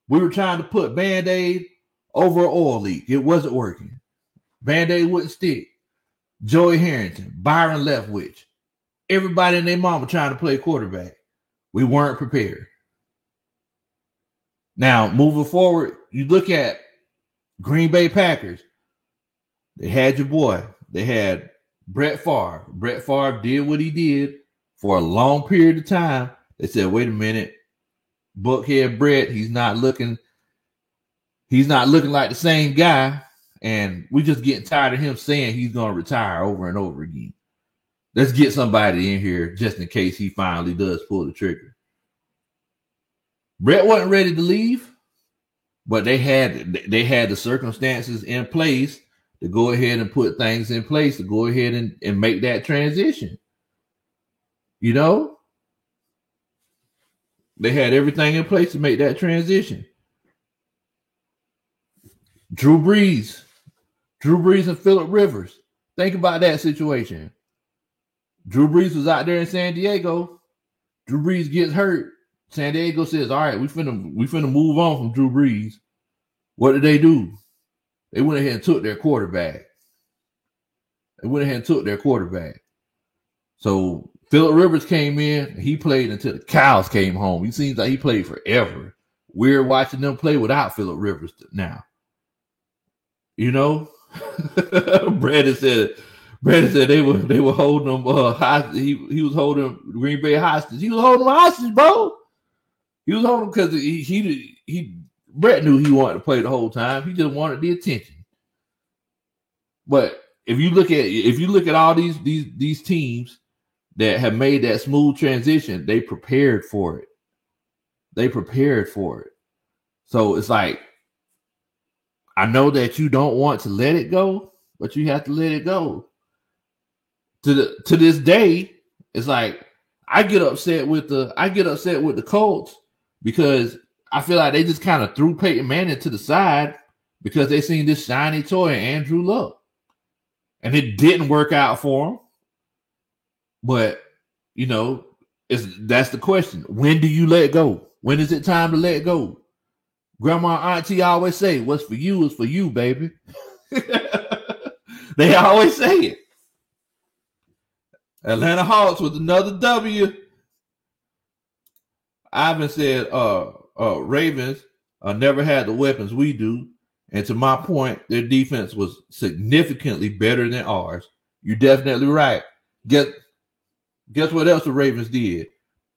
We were trying to put Band-Aid over an oil leak. It wasn't working. Band-Aid wouldn't stick. Joey Harrington, Byron Leftwich, everybody and their mama trying to play quarterback. We weren't prepared. Now, moving forward, you look at Green Bay Packers. They had your boy. They had Brett Favre. Brett Favre did what he did for a long period of time. They said, wait a minute, Buckhead Brett, he's not looking like the same guy. And we just getting tired of him saying he's going to retire over and over again. Let's get somebody in here just in case he finally does pull the trigger. Brett wasn't ready to leave, but they had the circumstances in place to go ahead and put things in place to go ahead and make that transition. You know? They had everything in place to make that transition. Drew Brees and Phillip Rivers. Think about that situation. Drew Brees was out there in San Diego. Drew Brees gets hurt. San Diego says, all right, we finna move on from Drew Brees. What did they do? They went ahead and took their quarterback. So Phillip Rivers came in. He played until the cows came home. He seems like he played forever. We're watching them play without Phillip Rivers now. You know? Brandon said they were holding him hostage. He was holding Green Bay hostage. He was holding them hostage, bro. He was holding because Brett knew he wanted to play the whole time. He just wanted the attention. But if you look at all these teams that have made that smooth transition, they prepared for it. So it's like, I know that you don't want to let it go, but you have to let it go. To this day, it's like I get upset with the Colts because I feel like they just kind of threw Peyton Manning to the side because they seen this shiny toy, Andrew Luck, and it didn't work out for him. But you know, that's the question: when do you let go? When is it time to let go? Grandma, auntie always say, "What's for you is for you, baby." They always say it. Atlanta Hawks with another W. Ivan said, Ravens never had the weapons we do. And to my point, their defense was significantly better than ours. You're definitely right. Guess what else the Ravens did?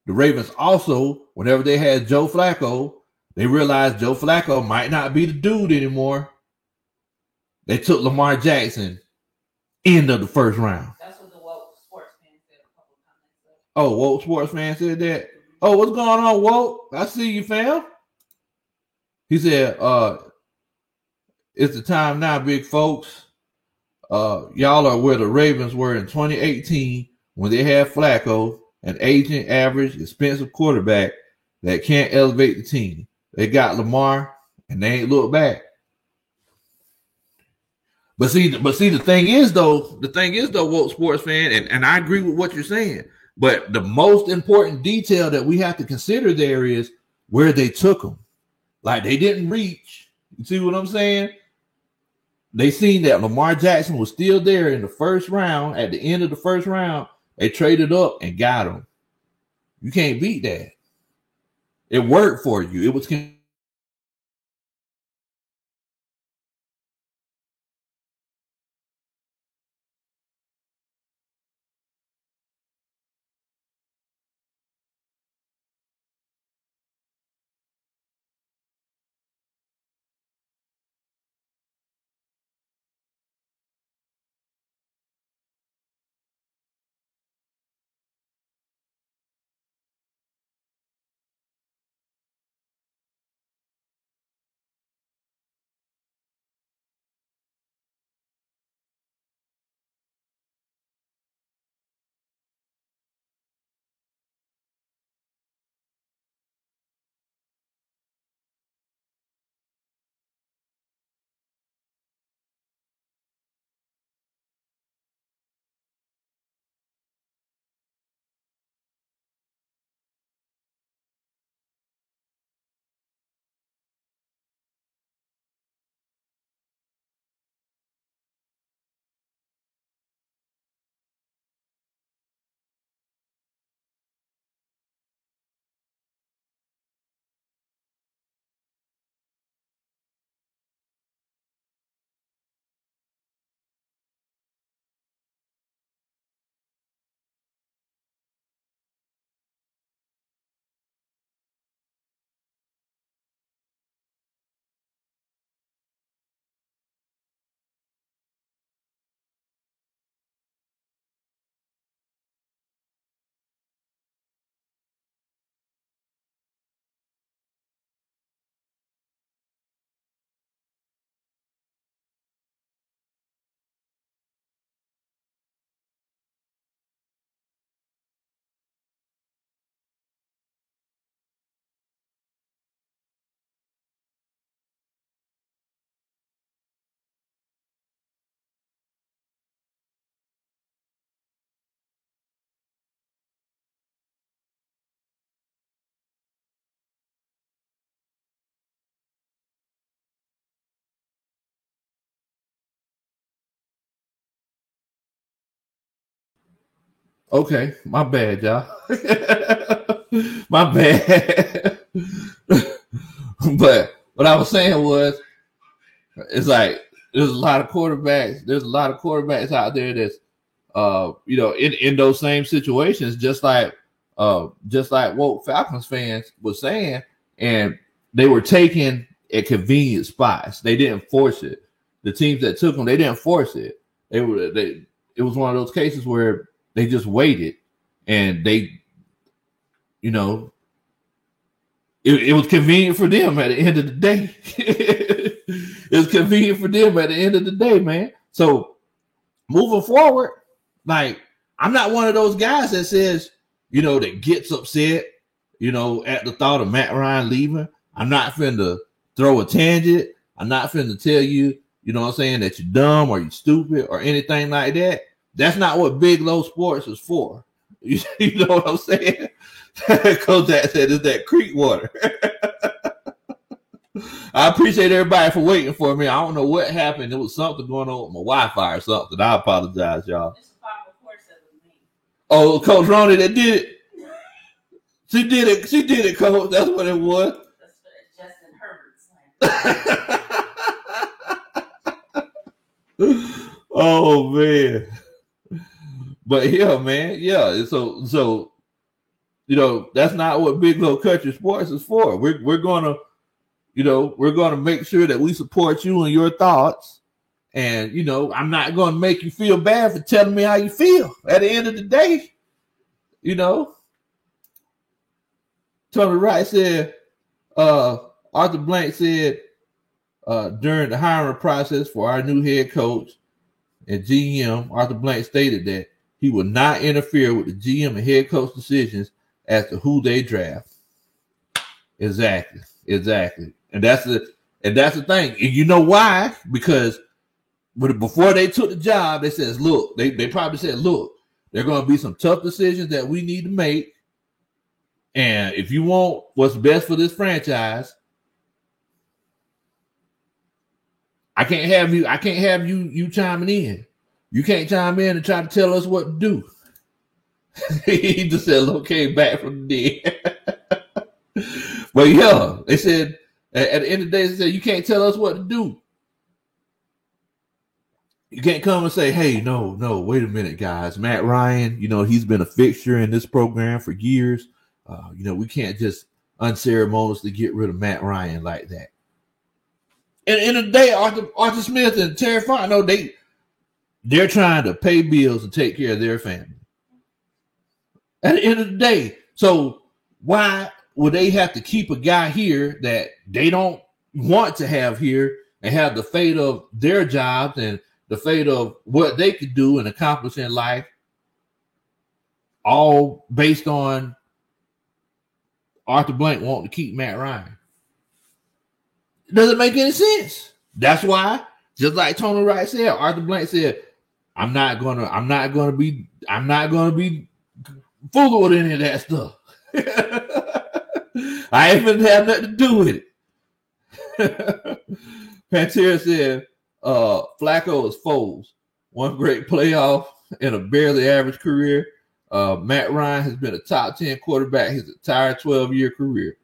The Ravens also, whenever they had Joe Flacco, they realized Joe Flacco might not be the dude anymore. They took Lamar Jackson end of the first round. That's what the woke sports fan said a couple of times. Oh, woke sports fan said that? Oh, what's going on, woke? I see you, fam. He said, it's the time now, big folks. Y'all are where the Ravens were in 2018 when they had Flacco, an aging, average, expensive quarterback that can't elevate the team. They got Lamar, and they ain't looked back. But see, the thing is though, woke sports fan, and I agree with what you're saying. But the most important detail that we have to consider there is where they took them. Like they didn't reach. You see what I'm saying? They seen that Lamar Jackson was still there in the first round. At the end of the first round, they traded up and got him. You can't beat that. It worked for you. It was. Okay, my bad, y'all. My bad. But what I was saying was, it's like there's a lot of quarterbacks. There's a lot of quarterbacks out there that's, in those same situations, just like woke Falcons fans were saying, and they were taken at convenient spots. They didn't force it. The teams that took them, they didn't force it. It was one of those cases where they just waited, and they, it was convenient for them at the end of the day. It was convenient for them at the end of the day, man. So moving forward, like, I'm not one of those guys that says, that gets upset, at the thought of Matt Ryan leaving. I'm not finna throw a tangent. I'm not finna tell you, that you're dumb or you're stupid or anything like that. That's not what Big Low Sports is for. You know what I'm saying? Coach Jack said it's that creek water. I appreciate everybody for waiting for me. I don't know what happened. There was something going on with my Wi-Fi or something. I apologize, y'all. Oh, Coach Ronnie that did it. She did it. She did it, Coach. That's what it was. That's Justin Herbert's. Oh man. But yeah, man, yeah. So that's not what Big Low Country Sports is for. We're gonna make sure that we support you and your thoughts. And I'm not gonna make you feel bad for telling me how you feel. At the end of the day, Tony Wright said, Arthur Blank said during the hiring process for our new head coach and GM, Arthur Blank stated that he will not interfere with the GM and head coach decisions as to who they draft. Exactly. And that's the thing. And you know why? Because before they took the job, they said, look, they probably said, look, there are going to be some tough decisions that we need to make. And if you want what's best for this franchise, I can't have you chiming in. You can't chime in and try to tell us what to do. He just said, okay, back from the dead. But yeah, they said at the end of the day, they said, you can't tell us what to do. You can't come and say, hey, no, wait a minute, guys. Matt Ryan, he's been a fixture in this program for years. We can't just unceremoniously get rid of Matt Ryan like that. And in the day, Arthur Smith and Terry Fontenot, they're trying to pay bills and take care of their family. At the end of the day, so why would they have to keep a guy here that they don't want to have here and have the fate of their jobs and the fate of what they could do and accomplish in life all based on Arthur Blank wanting to keep Matt Ryan? It doesn't make any sense. That's why, just like Tony Wright said, Arthur Blank said, I'm not gonna be fooling with any of that stuff. I ain't gonna have nothing to do with it. Pantera said, Flacco is Foles. One great playoff and a barely average career. Matt Ryan has been a top 10 quarterback his entire 12-year career.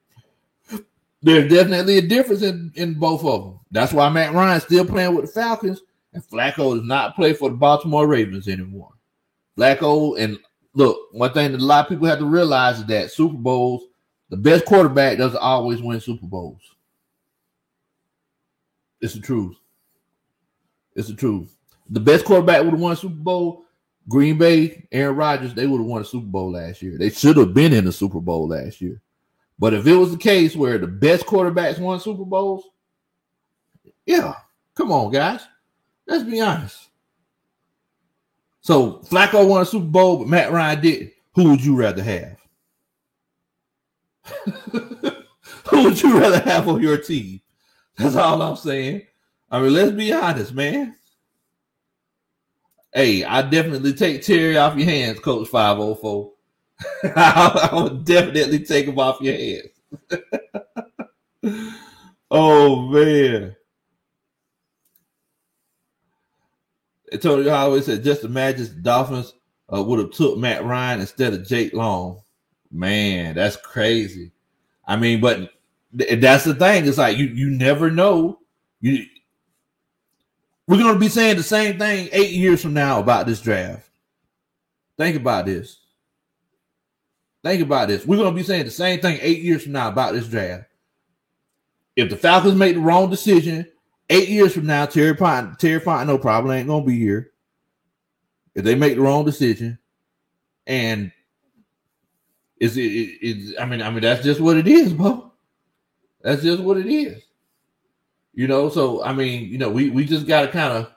There's definitely a difference in both of them. That's why Matt Ryan's still playing with the Falcons, and Flacco does not play for the Baltimore Ravens anymore. Flacco, and look, one thing that a lot of people have to realize is that Super Bowls, the best quarterback doesn't always win Super Bowls. It's the truth. The best quarterback would have won a Super Bowl. Green Bay, Aaron Rodgers, they would have won a Super Bowl last year. They should have been in the Super Bowl last year. But if it was the case where the best quarterbacks won Super Bowls, yeah, come on, guys. Let's be honest. So Flacco won a Super Bowl, but Matt Ryan didn't. Who would you rather have? Who would you rather have on your team? That's all I'm saying. I mean, let's be honest, man. Hey, I definitely take Terry off your hands, Coach 504. I would definitely take him off your hands. Oh, man. Tony Holloway said, just imagine the Dolphins would have took Matt Ryan instead of Jake Long. Man, that's crazy. I mean, but that's the thing. It's like you never know. We're going to be saying the same thing 8 years from now about this draft. Think about this. We're going to be saying the same thing 8 years from now about this draft. If the Falcons make the wrong decision, 8 years from now, Terry Fontenot probably ain't going to be here. If they make the wrong decision, and I mean, that's just what it is, bro. That's just what it is. So I mean, we just gotta kind of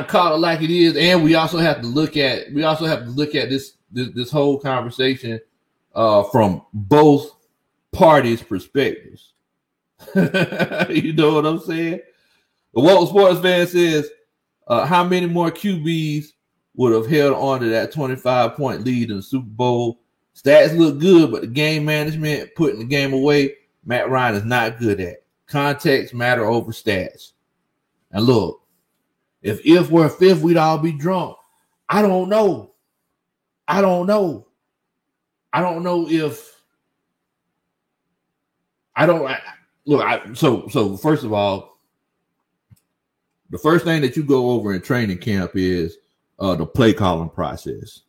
call it like it is, and we also have to look at this whole conversation from both parties' perspectives. You know what I'm saying? The Walton Sports Fan says, how many more QBs would have held on to that 25-point lead in the Super Bowl? Stats look good, but the game management, putting the game away, Matt Ryan is not good at. Context matter over stats. And look, if we're fifth, we'd all be drunk. I don't know so first of all, the first thing that you go over in training camp is the play calling process.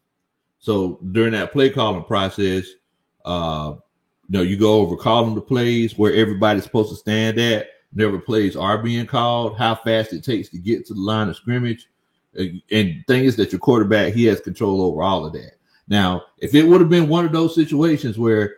So during that play calling process, you go over calling the plays where everybody's supposed to stand at, whenever plays are being called, how fast it takes to get to the line of scrimmage. And thing is that your quarterback, he has control over all of that. Now, if it would have been one of those situations where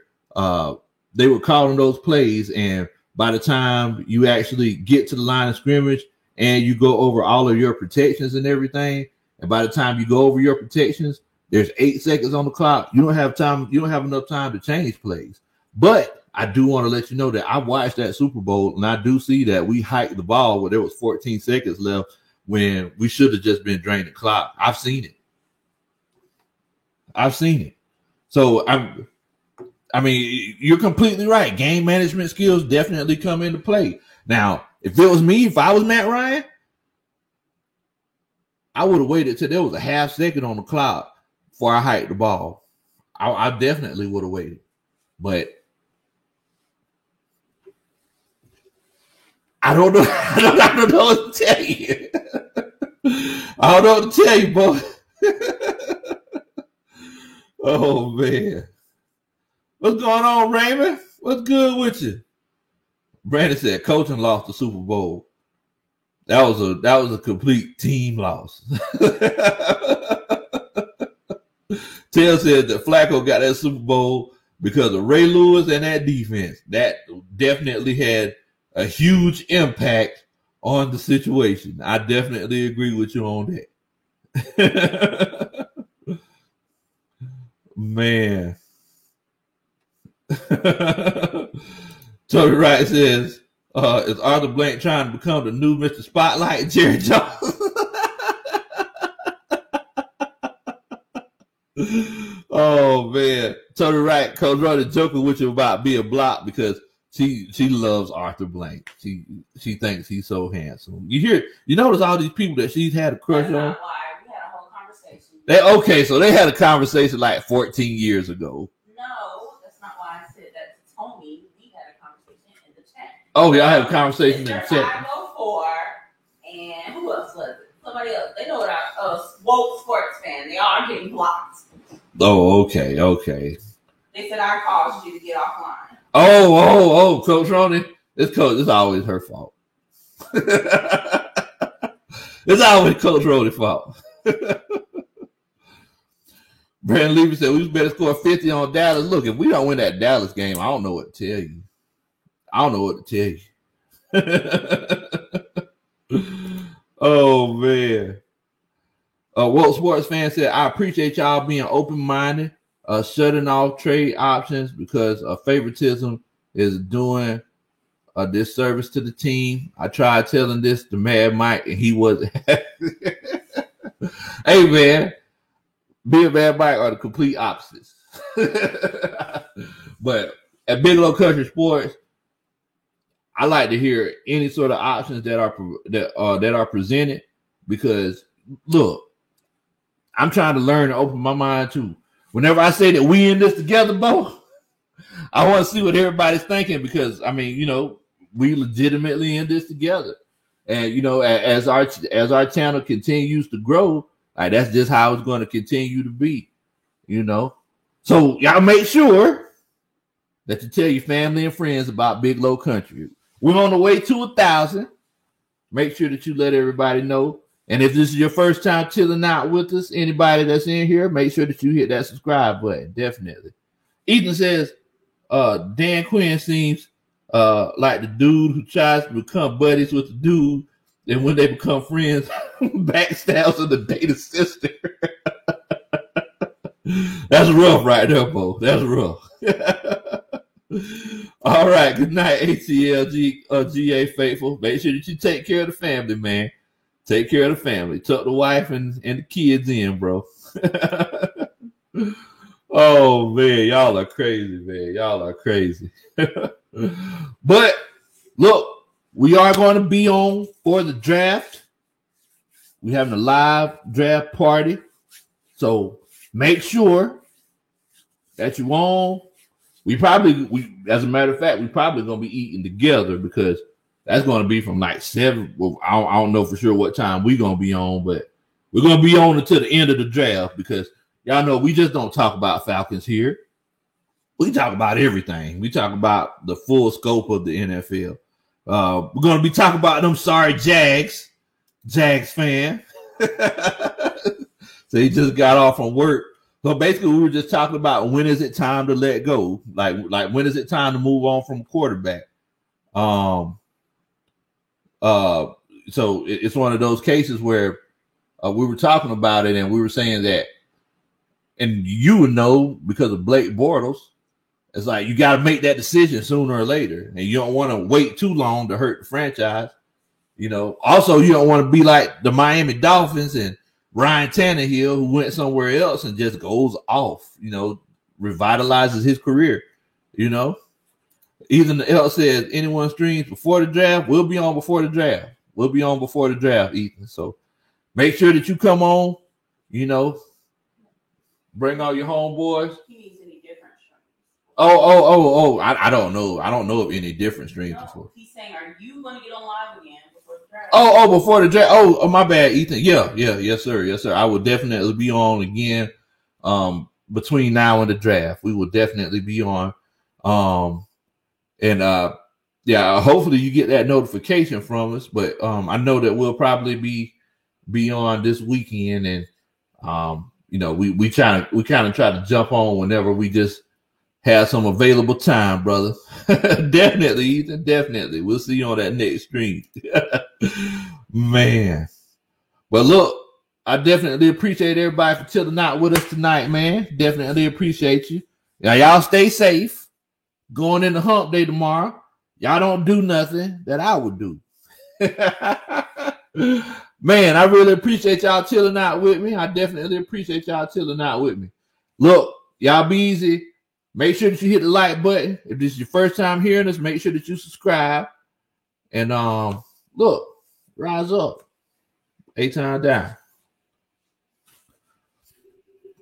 they were calling those plays, and by the time you actually get to the line of scrimmage and you go over all of your protections and everything, and by the time you go over your protections, there's 8 seconds on the clock. You don't have time. You don't have enough time to change plays. But I do want to let you know that I watched that Super Bowl, and I do see that we hiked the ball where there was 14 seconds left when we should have just been draining the clock. I've seen it. So I mean, you're completely right. Game management skills definitely come into play. Now, if it was me, if I was Matt Ryan, I would have waited till there was a half second on the clock before I hiked the ball. I definitely would have waited. But I don't know. I don't know what to tell you. I don't know what to tell you, boy. Oh, man. What's going on, Raymond? What's good with you? Brandon said coaching lost the Super Bowl. That was a complete team loss. Tell said that Flacco got that Super Bowl because of Ray Lewis and that defense. That definitely had a huge impact on the situation. I definitely agree with you on that. Man. Toby Wright says, is Arthur Blank trying to become the new Mr. Spotlight, Jerry Jones? Oh, man. Toby Wright, Coach Roddy joking with you about being blocked because she loves Arthur Blank. She thinks he's so handsome. You notice all these people that she's had a crush on? That's not why. We had a whole conversation. So they had a conversation like 14 years ago. No, that's not why I said that to Tony. We had a conversation in the chat. Oh, yeah, I had a conversation in the chat. 504, and who else was it? Somebody else. They know what a woke sports fan. They are getting blocked. Oh, okay. They said I caused you to get offline. Oh, Coach Ronnie. It's always her fault. It's always Coach Ronnie's fault. Brandon Levy said we better score 50 on Dallas. Look, if we don't win that Dallas game, I don't know what to tell you. Oh, man. Walt Sports fan said, I appreciate y'all being open-minded, shutting off trade options because favoritism is doing a disservice to the team. I tried telling this to Mad Mike, and he wasn't. Hey, man, me and Mad Mike are the complete opposites. But at Big Low Country Sports, I like to hear any sort of options that are presented because, look, I'm trying to learn and open my mind too. Whenever I say that we in this together, Bo, I want to see what everybody's thinking because, I mean, we legitimately in this together. And, as our channel continues to grow, like that's just how it's going to continue to be, So y'all make sure that you tell your family and friends about Big Low Country. We're on the way to 1,000. Make sure that you let everybody know. And if this is your first time chilling out with us, anybody that's in here, make sure that you hit that subscribe button. Definitely. Ethan says, Dan Quinn seems like the dude who tries to become buddies with the dude, and when they become friends, backstabs of the data sister. That's rough right there, Bo. That's rough. All right. Good night, ATL GA faithful. Make sure that you take care of the family, man. Take care of the family. Tuck the wife and the kids in, bro. Oh, man. Y'all are crazy, man. Y'all are crazy. But, look, we are going to be on for the draft. We're having a live draft party. So, make sure that you're on. As a matter of fact, we probably going to be eating together because that's going to be from like 7. Well, I don't know for sure what time we're going to be on, but We're gonna be on until the end of the draft because y'all know we just don't talk about Falcons here. We talk about everything. We talk about the full scope of the NFL. We're gonna be talking about them sorry Jags fan. So he just got off from work. So basically, we were just talking about when is it time to let go? Like when is it time to move on from a quarterback? So it's one of those cases where we were talking about it and we were saying that, and you would know because of Blake Bortles, it's like you got to make that decision sooner or later, and you don't want to wait too long to hurt the franchise. You know, also you don't want to be like the Miami Dolphins and Ryan Tannehill, who went somewhere else and just goes off, you know, revitalizes his career. You know, Ethan L says anyone streams before the draft, we'll be on before the draft. We'll be on before the draft, Ethan. So make sure that you come on, you know, bring all your homeboys. He needs any different streams. I don't know. I don't know of any different streams before. He's saying, are you going to get on live again before the draft? Before the draft. Oh, my bad, Ethan. Yeah. Yes, sir. I will definitely be on again between now and the draft. We will definitely be on. Hopefully you get that notification from us. But I know that we'll probably be on this weekend, and you know, we kind of try to jump on whenever we just have some available time, brother. Definitely, Ethan. Definitely. We'll see you on that next stream. Man. But look, I definitely appreciate everybody for chilling out with us tonight, man. Definitely appreciate you. Now, y'all stay safe. Going into hump day tomorrow. Y'all don't do nothing that I would do. Man, I really appreciate y'all chilling out with me. I definitely appreciate y'all chilling out with me. Look, y'all be easy. Make sure that you hit the like button. If this is your first time hearing us, make sure that you subscribe. And look, rise up. 8 times down.